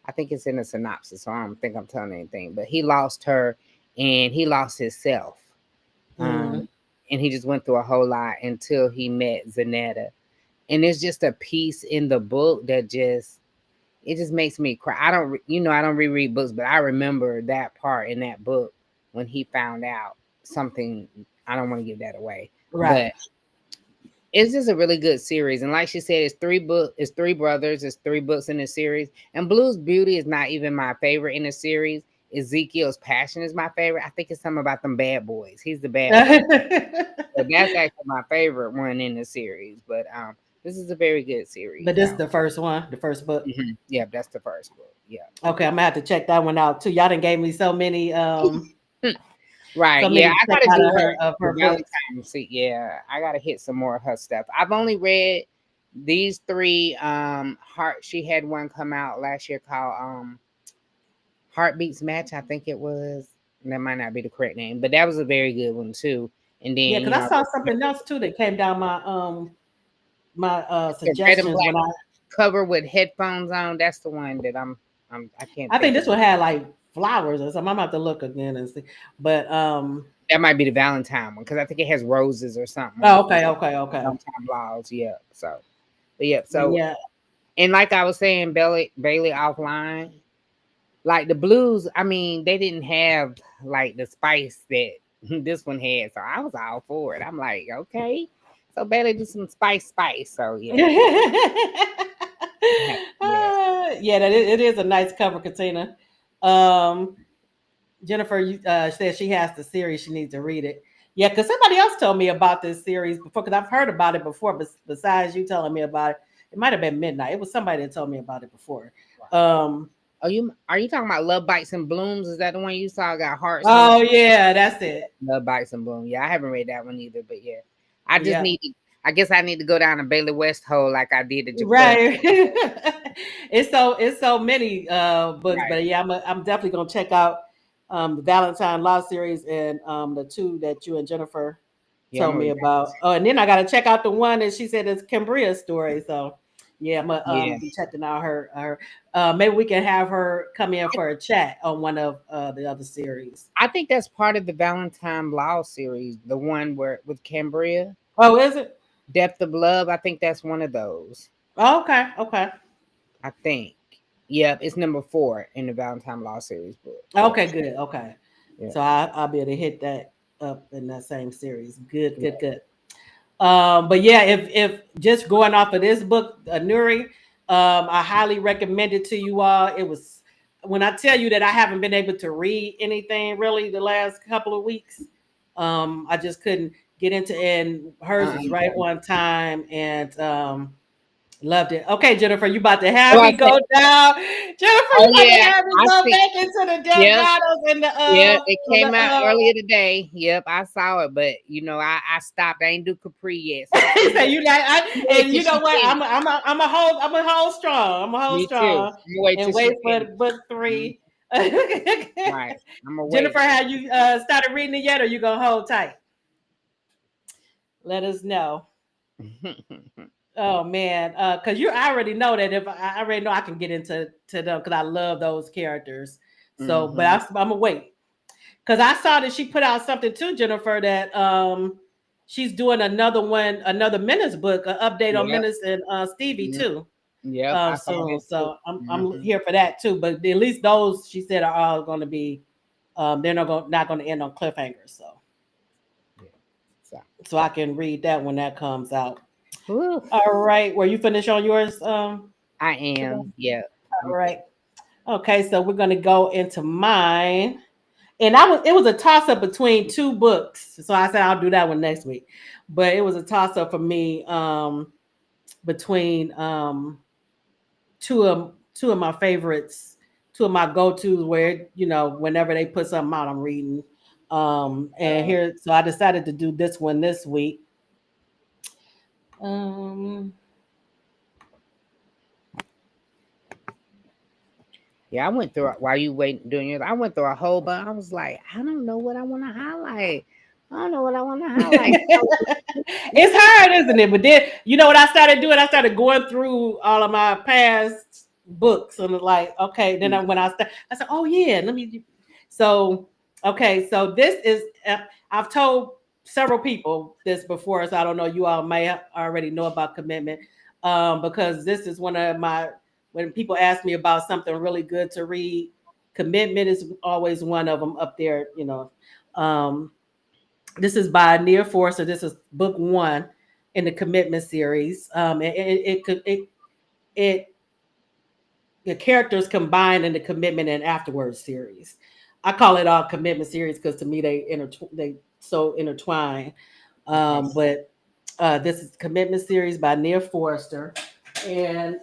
I think it's in the synopsis, so I don't think I'm telling anything. But he lost her, and he lost himself. Mm-hmm. And he just went through a whole lot until he met Zanetta. And it's just a piece in the book that just makes me cry. I don't reread books, but I remember that part in that book when he found out something. I don't want to give that away, Right. but it's just a really good series. And like she said, it's three brothers, it's 3 books in the series. And Blue's Beauty is not even my favorite in the series. Ezekiel's Passion is my favorite. I think it's something about them bad boys. He's the bad boy. So that's actually my favorite one in the series. But this is a very good series. But this is the first one, the first book. Mm-hmm. Yeah, that's the first book. Yeah. Okay, I'm gonna have to check that one out too. Y'all done gave me so many Right. so Yeah, many I check gotta out do of her books. Valentine. See, yeah, I gotta hit some more of her stuff. I've only read these 3. Heart. She had one come out last year called Heartbeats Match. I think it was. That might not be the correct name, but that was a very good one too. And then Yeah, because I saw something else too that came down my the red and suggestions black when I cover with headphones on. That's the one that I can't. think this one had like flowers or something. I'm gonna have to look again and see. But That might be the Valentine one because I think it has roses or something on the Oh, front. okay. Valentine blouse, yeah. So, but yeah. But So, yeah, and like I was saying, Bailey offline, like the blues. I mean, they didn't have like the spice that this one had, so I was all for it. I'm like, okay, so Bailey do some spice. So yeah, yeah. yeah, it is a nice cover, Katina. Um, Jennifer says she has the series. She needs to read it. Yeah, because somebody else told me about this series before. Because I've heard about it before, but besides you telling me about it, it might have been Midnight. It was somebody that told me about it before. Um, Are you talking about Love Bites and Blooms? Is that the one you saw? Got hearts on it. oh yeah, that's it. Love Bites and Bloom. Yeah, I haven't read that one either, but yeah, I just Yeah, need to. I guess I need to go down a Bailey West hole like I did at Jaquetta. right. It's so many books, Right. but yeah, I'm definitely gonna check out the Valentine Law series and the two that you and Jennifer Yeah, I'm told gonna me read that. about. Oh, and then I got to check out the one that she said is Cambria's story. So, yeah, I'm gonna Yeah, be checking out her. Maybe we can have her come in for a chat on one of the other series. I think that's part of the Valentine Law series, the one where with Cambria, Oh, is it? Depth of Love. I think that's one of those. Oh, okay. I think. Yep, it's number 4 in the Valentine Law series book. Yep. Okay, good. Okay. Yeah. So I'll be able to hit that up in that same series. Good, Yeah. good, good. But yeah, if just going off of this book, Anuri, I highly recommend it to you all. It was when I tell you that I haven't been able to read anything really the last couple of weeks. I just couldn't get into and hers was right Yeah. on time and loved it. Okay, Jennifer, you about to have Oh, I me said, go down. Jennifer, you oh about to yeah, have me I go see. back into the death Yep. battles and Yeah, it came out earlier today. Yep, I saw it, but I stopped. I ain't do Capri yet, so so you like, wait and till you know she what? finished. I'm a hold strong. I'm a hold Me too. strong I'm gonna wait and till she wait for finished. book Mhm. 3. Right, I'm gonna Jennifer, wait. have you started reading it yet, or you gonna hold tight? Let us know. Oh man, because you I already know that if I already know I can get into them because I love those characters. So, but Hmm. I'm gonna wait because I saw that she put out something too, Jennifer, that she's doing another one, another Menace book, an update on Yep. Menace and Stevie Yep. too. Yep. I saw Soon. that too. So I'm Hmm. here for that too. But at least those she said are all going to be they're not going to end on cliffhangers. Yeah. So, So I can read that when that comes out. whew, All right, were you finished on yours? I Today? am. Yeah. All I'm right. Okay, so we're going to go into mine. And it was a toss up between two books. So I said I'll do that one next week. But it was a toss up for me between two of my favorites, two of my go tos where whenever they put something out, I'm reading. And here, so I decided to do this one this week. Um, Yeah, I went through while you waiting doing yours. I went through a whole bunch. I was like, I don't know what I want to highlight. I don't know what I want to highlight. it's hard, isn't it? But then you know what I started doing? I started going through all of my past books and like, okay. Then I said, oh yeah, let me. So okay, so this is I've told several people this before, so I don't know. You all may already know about commitment, because this is one of my when people ask me about something really good to read. Commitment is always one of them up there. This is by Nia Forster. This is book 1 in the Commitment series. It the characters combined in the Commitment and Afterwards series. I call it all Commitment series because to me they so intertwine. Okay. But this is Commitment series by Nia Forster, and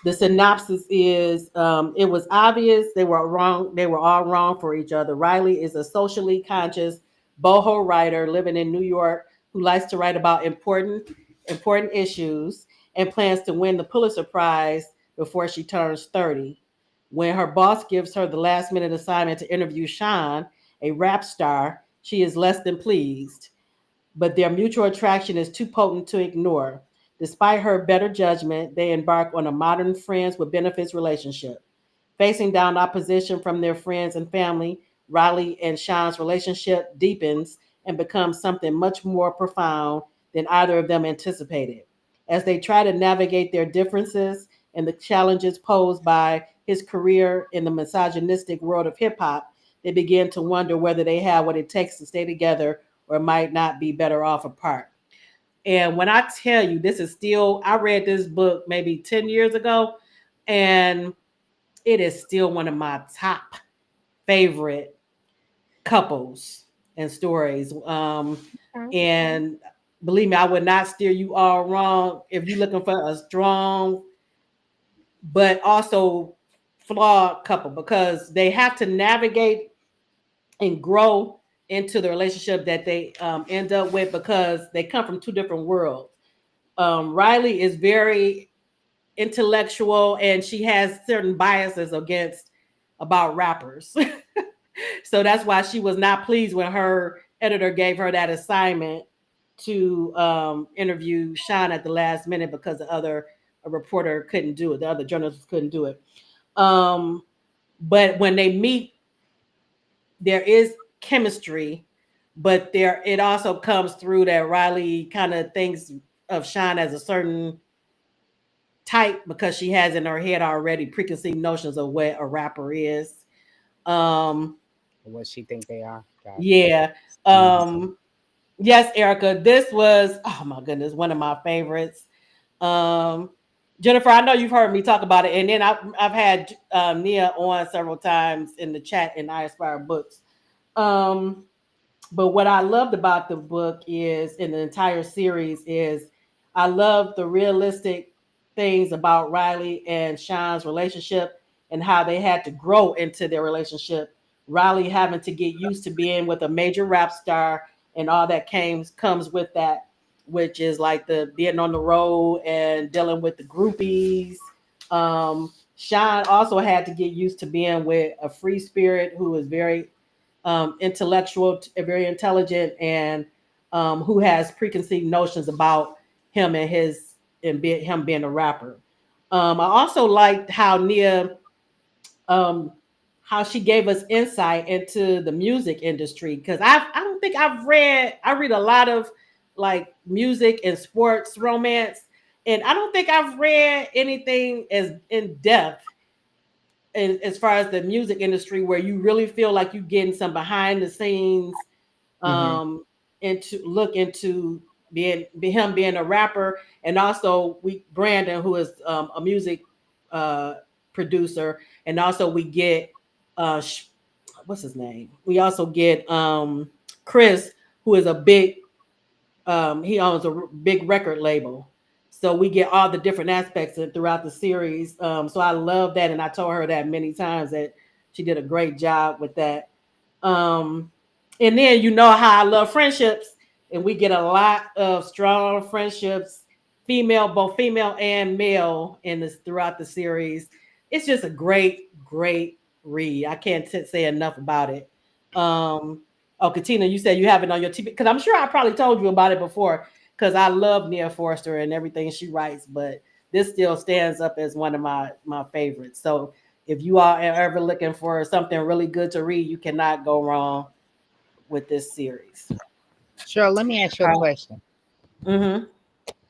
the synopsis is it was obvious they were wrong. They were all wrong for each other. Riley is a socially conscious boho writer living in New York who likes to write about important issues and plans to win the Pulitzer Prize before she turns 30. When her boss gives her the last minute assignment to interview Sean, a rap star, she is less than pleased, but their mutual attraction is too potent to ignore. Despite her better judgment, they embark on a modern friends with benefits relationship. Facing down opposition from their friends and family, Riley and Sean's relationship deepens and becomes something much more profound than either of them anticipated. As they try to navigate their differences and the challenges posed by his career in the misogynistic world of hip hop, they begin to wonder whether they have what it takes to stay together or might not be better off apart. And when I tell you, this is still, I read this book maybe 10 years ago, and it is still one of my top favorite couples and stories. And believe me, I would not steer you all wrong if you're looking for a strong, but also flawed couple, because they have to navigate and grow into the relationship that they end up with, because they come from two different worlds. Riley is very intellectual and she has certain biases against about rappers. So that's why she was not pleased when her editor gave her that assignment to interview Sean at the last minute, because the other reporter couldn't do it. The other journalist couldn't do it. But when they meet, there is chemistry, but there it also comes through that Riley kind of thinks of Sean as a certain type, because she has in her head already preconceived notions of what a rapper is. Um, What she think they are. Got it. yeah. Yes, Erica, this was, oh my goodness, one of my favorites. Um, Jennifer, I know you've heard me talk about it, and then I've had Nia on several times in the chat in I Aspire Books. Um, but what I loved about the book is, in the entire series, is I love the realistic things about Riley and Sean's relationship and how they had to grow into their relationship. Riley having to get used to being with a major rap star and all that comes with that, which is like the being on the road and dealing with the groupies. Sean also had to get used to being with a free spirit who is very intellectual, very intelligent, and who has preconceived notions about him and him being a rapper. I also liked how Nia, um, how she gave us insight into the music industry, because I don't think I read a lot of like music and sports romance, and I don't think I've read anything as in depth as far as the music industry, where you really feel like you're getting some behind the scenes Mm-hmm. into look into him being a rapper. And also we Brandon, who is a music uh producer, and also we get what's his name, we also get Chris, who is a big he owns a big record label. So we get all the different aspects throughout the series. So I love that, and I told her that many times, that she did a great job with that. Um, and then you know how I love friendships, and we get a lot of strong friendships, both female and male, in this throughout the series. It's just a great read. I can't say enough about it. Um, Oh, Katina, you said you have it on your TV, because I'm sure I probably told you about it before. Because I love Nia Forster and everything she writes, but this still stands up as one of my favorites. So if you are ever looking for something really good to read, you cannot go wrong with this series. Sure. Let me ask you a question. Mm-hmm.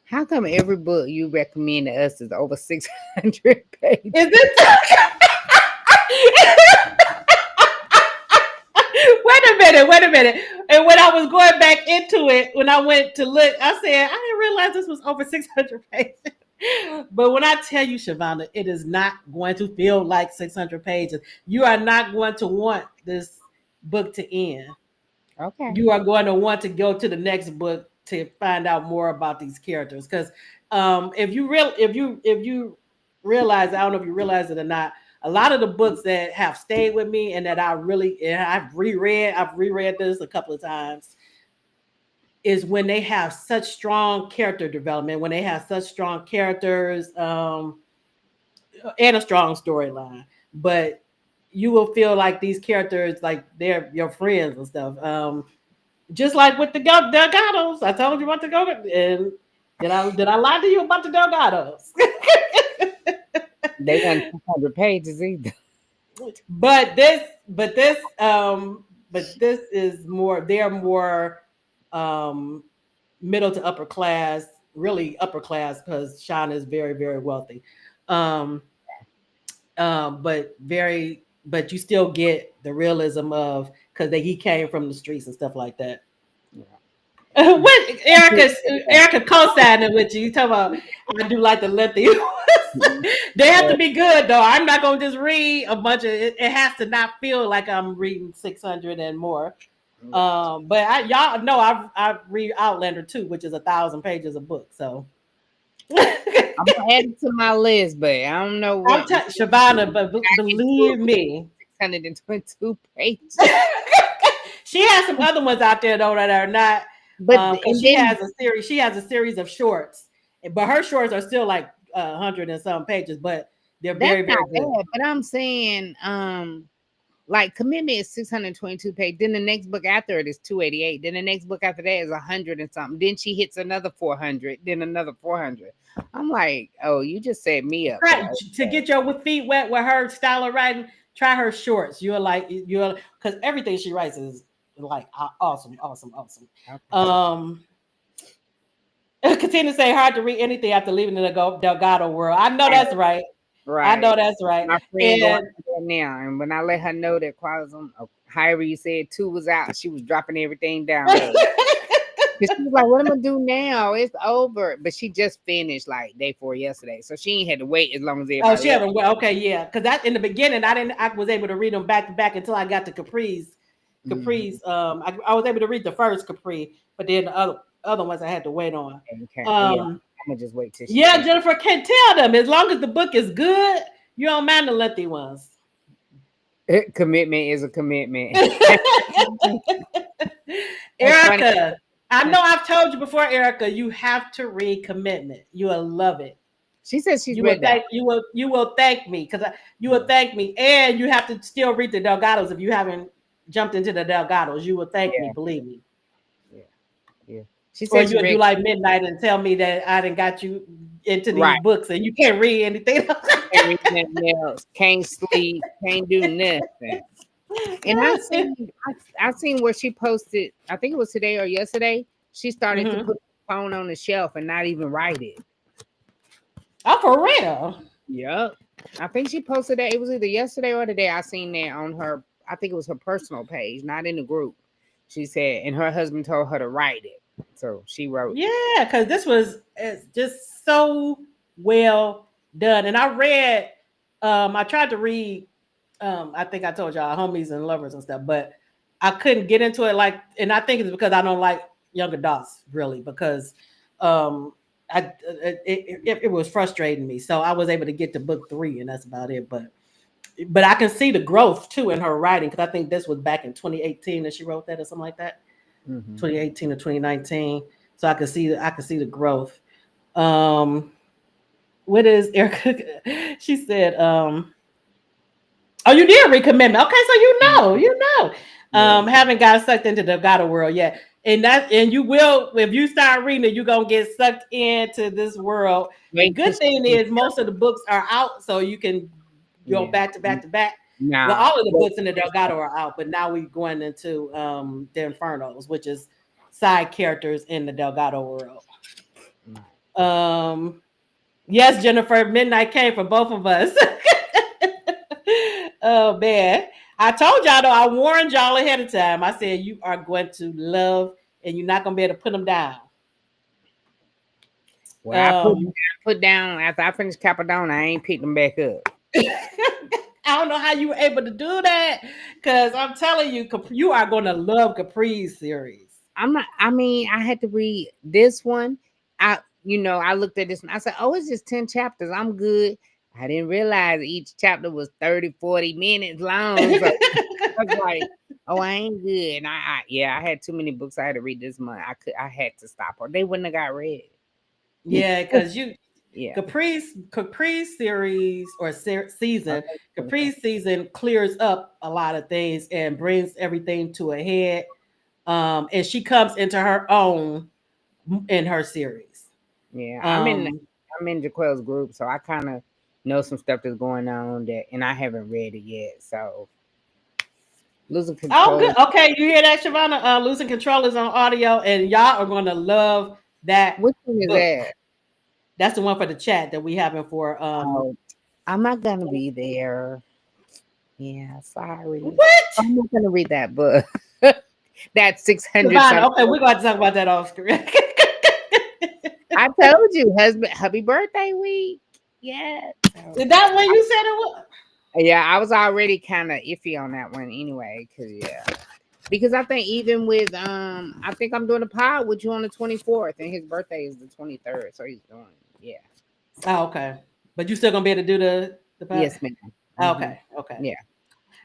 How come every book you recommend to us is over 600 pages? Is it? Wait a minute. And when I was going back into it, when I went to look, I said, I didn't realize this was over 600 pages. But when I tell you, Shavonda, it is not going to feel like 600 pages. You are not going to want this book to end. Okay. You are going to want to go to the next book to find out more about these characters. Because if you realize, I don't know if you realize it or not, a lot of the books that have stayed with me and that I've reread this a couple of times, is when they have such strong character development, when they have such strong characters, and a strong storyline. But you will feel like these characters, like they're your friends and stuff. Just like with the Delgados, I told you about the Delgados, and did I lie to you about the Delgados? They weren't 200 pages either. But this but this is more. They're more um, middle to upper class, really upper class, because Sean is very very wealthy. Um, but very, but you still get the realism of because he came from the streets and stuff like that. What Erica co-signing with you? You talk about I do like the lengthy ones. They have Yeah. to be good though. I'm not gonna just read a bunch of it. It has to not feel like I'm reading 600 and more. But y'all know I read Outlander too, which is 1,000 pages a book. So I'm gonna add it to my list, but I don't know I'm what Shavana, but believe me, 622 pages. she has some other ones out there though that are not. But Because and then she has a series of shorts, but her shorts are still like 100 and some pages, but they're that's very not very good. bad. But I'm saying, like Commitment is 622 pages. Then the next book after it is 288. Then the next book after that is 100 and something. Then she hits another 400. Then another 400. I'm like, oh, you just set me up for the Try other to day. get your feet wet with her style of writing. Try her shorts. You're because everything she writes is like awesome, awesome, awesome. Okay. Um, continue to say hard to read anything after leaving the Delgado world. I know that's right. I know Right. that's right. My friend going And through that now. And when I let her know that qualism, however you said two was out, she was dropping everything down. Cause she was like, "What am I gonna do now? It's over." But she just finished like day 4 yesterday, so she ain't had to wait as long as oh, everybody she else. haven't. Well, okay, yeah. Because that in the beginning, I was able to read them back to back until I got to Capri's. Mhm. I was able to read the first Capri, but then the other ones I had to wait on. Okay, yeah, Um, I'm gonna just wait till she yeah, finishes. Jennifer can tell them as long as the book is good, you don't mind the lengthy ones. Commitment is a commitment. That's funny. Erica, I know I've told you before, Erica, you have to read Commitment. You will love it. She says she's read that. You will thank me because you will Yeah, thank me, and you have to still read the Delgados if you haven't jumped into the Delgados. You will thank me, yeah, believe me. yeah, yeah. She Or said she you'll do read. like midnight and tell me that I didn't got you into these Right. books and you can't read anything. Can't read nothing else. Can't sleep. Can't do nothing. And I seen where she posted. I think it was today or yesterday. She started to Hmm. put the phone on the shelf and not even write it. Oh, for real? Yep. I think she posted that. It was either yesterday or today. I seen that on her. I think it was her personal page, not in the group. She said, and her husband told her to write it, so she wrote it. Yeah, because this was it's just so well done. And I read, I tried to read, I think I told y'all homies and lovers and stuff, but I couldn't get into it like, and I think it's because I don't like young adults really because it was frustrating me. So I was able to get to book 3 and that's about it. But I can see the growth too in her writing because I think this was back in 2018 that she wrote that or something like that. Hmm. 2018 to 2019. So I can see the growth. Um, what is Erica? She said, "Oh, you did recommitment. Okay, so you know. Yeah. Haven't got sucked into the God of world yet, and you will if you start reading it, you're gonna get sucked into this world. The Wait till good she thing finishes. is most of the books are out, so you can go Yeah. back to back to back. Well, Nah. all of the Wait books in till the she Delgado are out, but now we're going into the Infernos, which is side characters in the Delgado world. finishes. Um, yes, Jennifer, midnight came for both of us. Oh man, I told y'all though. I warned y'all ahead of time. I said you are going to love, and you're not going to be able to put them down. Well, Um, I put down after I finished Capadonna. I ain't picked them back up. I don't know how you were able to do that because I'm telling you, you are going to love Capri's series. I'm not. I mean, I had to read this one. I looked at this and I said, "Oh, it's just 10 chapters. I'm good." I didn't realize each chapter was 30, 40 minutes long. So I was like, "Oh, I ain't good." And I had too many books I had to read this month. I had to stop, or they wouldn't have got read. Yeah, because Yeah. Capri's series or season, Okay. Capri's season clears up a lot of things and brings everything to a head. And she comes into her own in her series. Yeah, Um, I'm in Jaquel's group, so I kind of know some stuff that's going on that, and I haven't read it yet. So Losing Oh, control. good. Okay, you hear that, Shavana? Losing Control is on audio, and y'all are gonna love that Which one is book. that? That's the one for the chat that we having for Oh, I'm not gonna be there. Yeah, sorry. what? I'm not gonna read that book. That 600 Shavana. something. Okay, we're gonna talk about that off screen. I told you, husband, happy birthday week. Yeah. So, Is that what you said it was? yeah, I was already kind of iffy on that one anyway. Because I think even with I think I'm doing a pod with you on the 24th, and his birthday is the 23rd, so he's doing Oh, okay. But you still gonna be able to do the yes, ma'am. Mhm. Okay, okay. Yeah,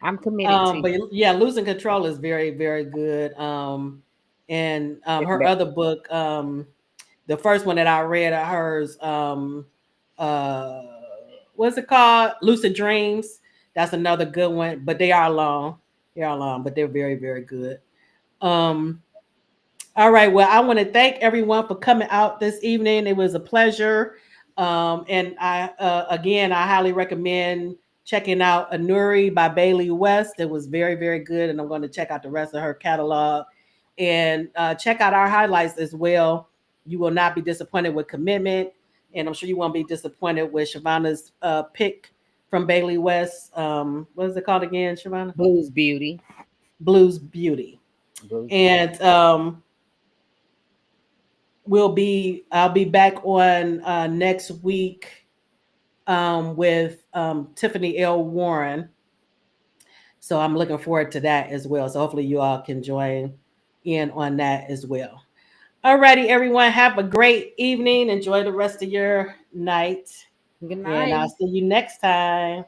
I'm committed to But yeah, Losing Control is very, very good. And her that. other book, the first one that I read of hers, uh, what's it called? Lucid Dreams. That's another good one, but they are long. They are long, but they're very, very good. Um, all right. Well, I want to thank everyone for coming out this evening. It was a pleasure. And I highly recommend checking out Anuri by Bailey West. It was very, very good. And I'm going to check out the rest of her catalog and check out our highlights as well. You will not be disappointed with Commitment. And I'm sure you won't be disappointed with Shavana's pick from Bailey West. What is it called again, Shavana? Blues Beauty. Blues Beauty. Blues Beauty. And I'll be back on next week with Tiffany L. Warren. So I'm looking forward to that as well. So hopefully you all can join in on that as well. Alrighty, everyone. Have a great evening. Enjoy the rest of your night. Good And night. I'll see you next time.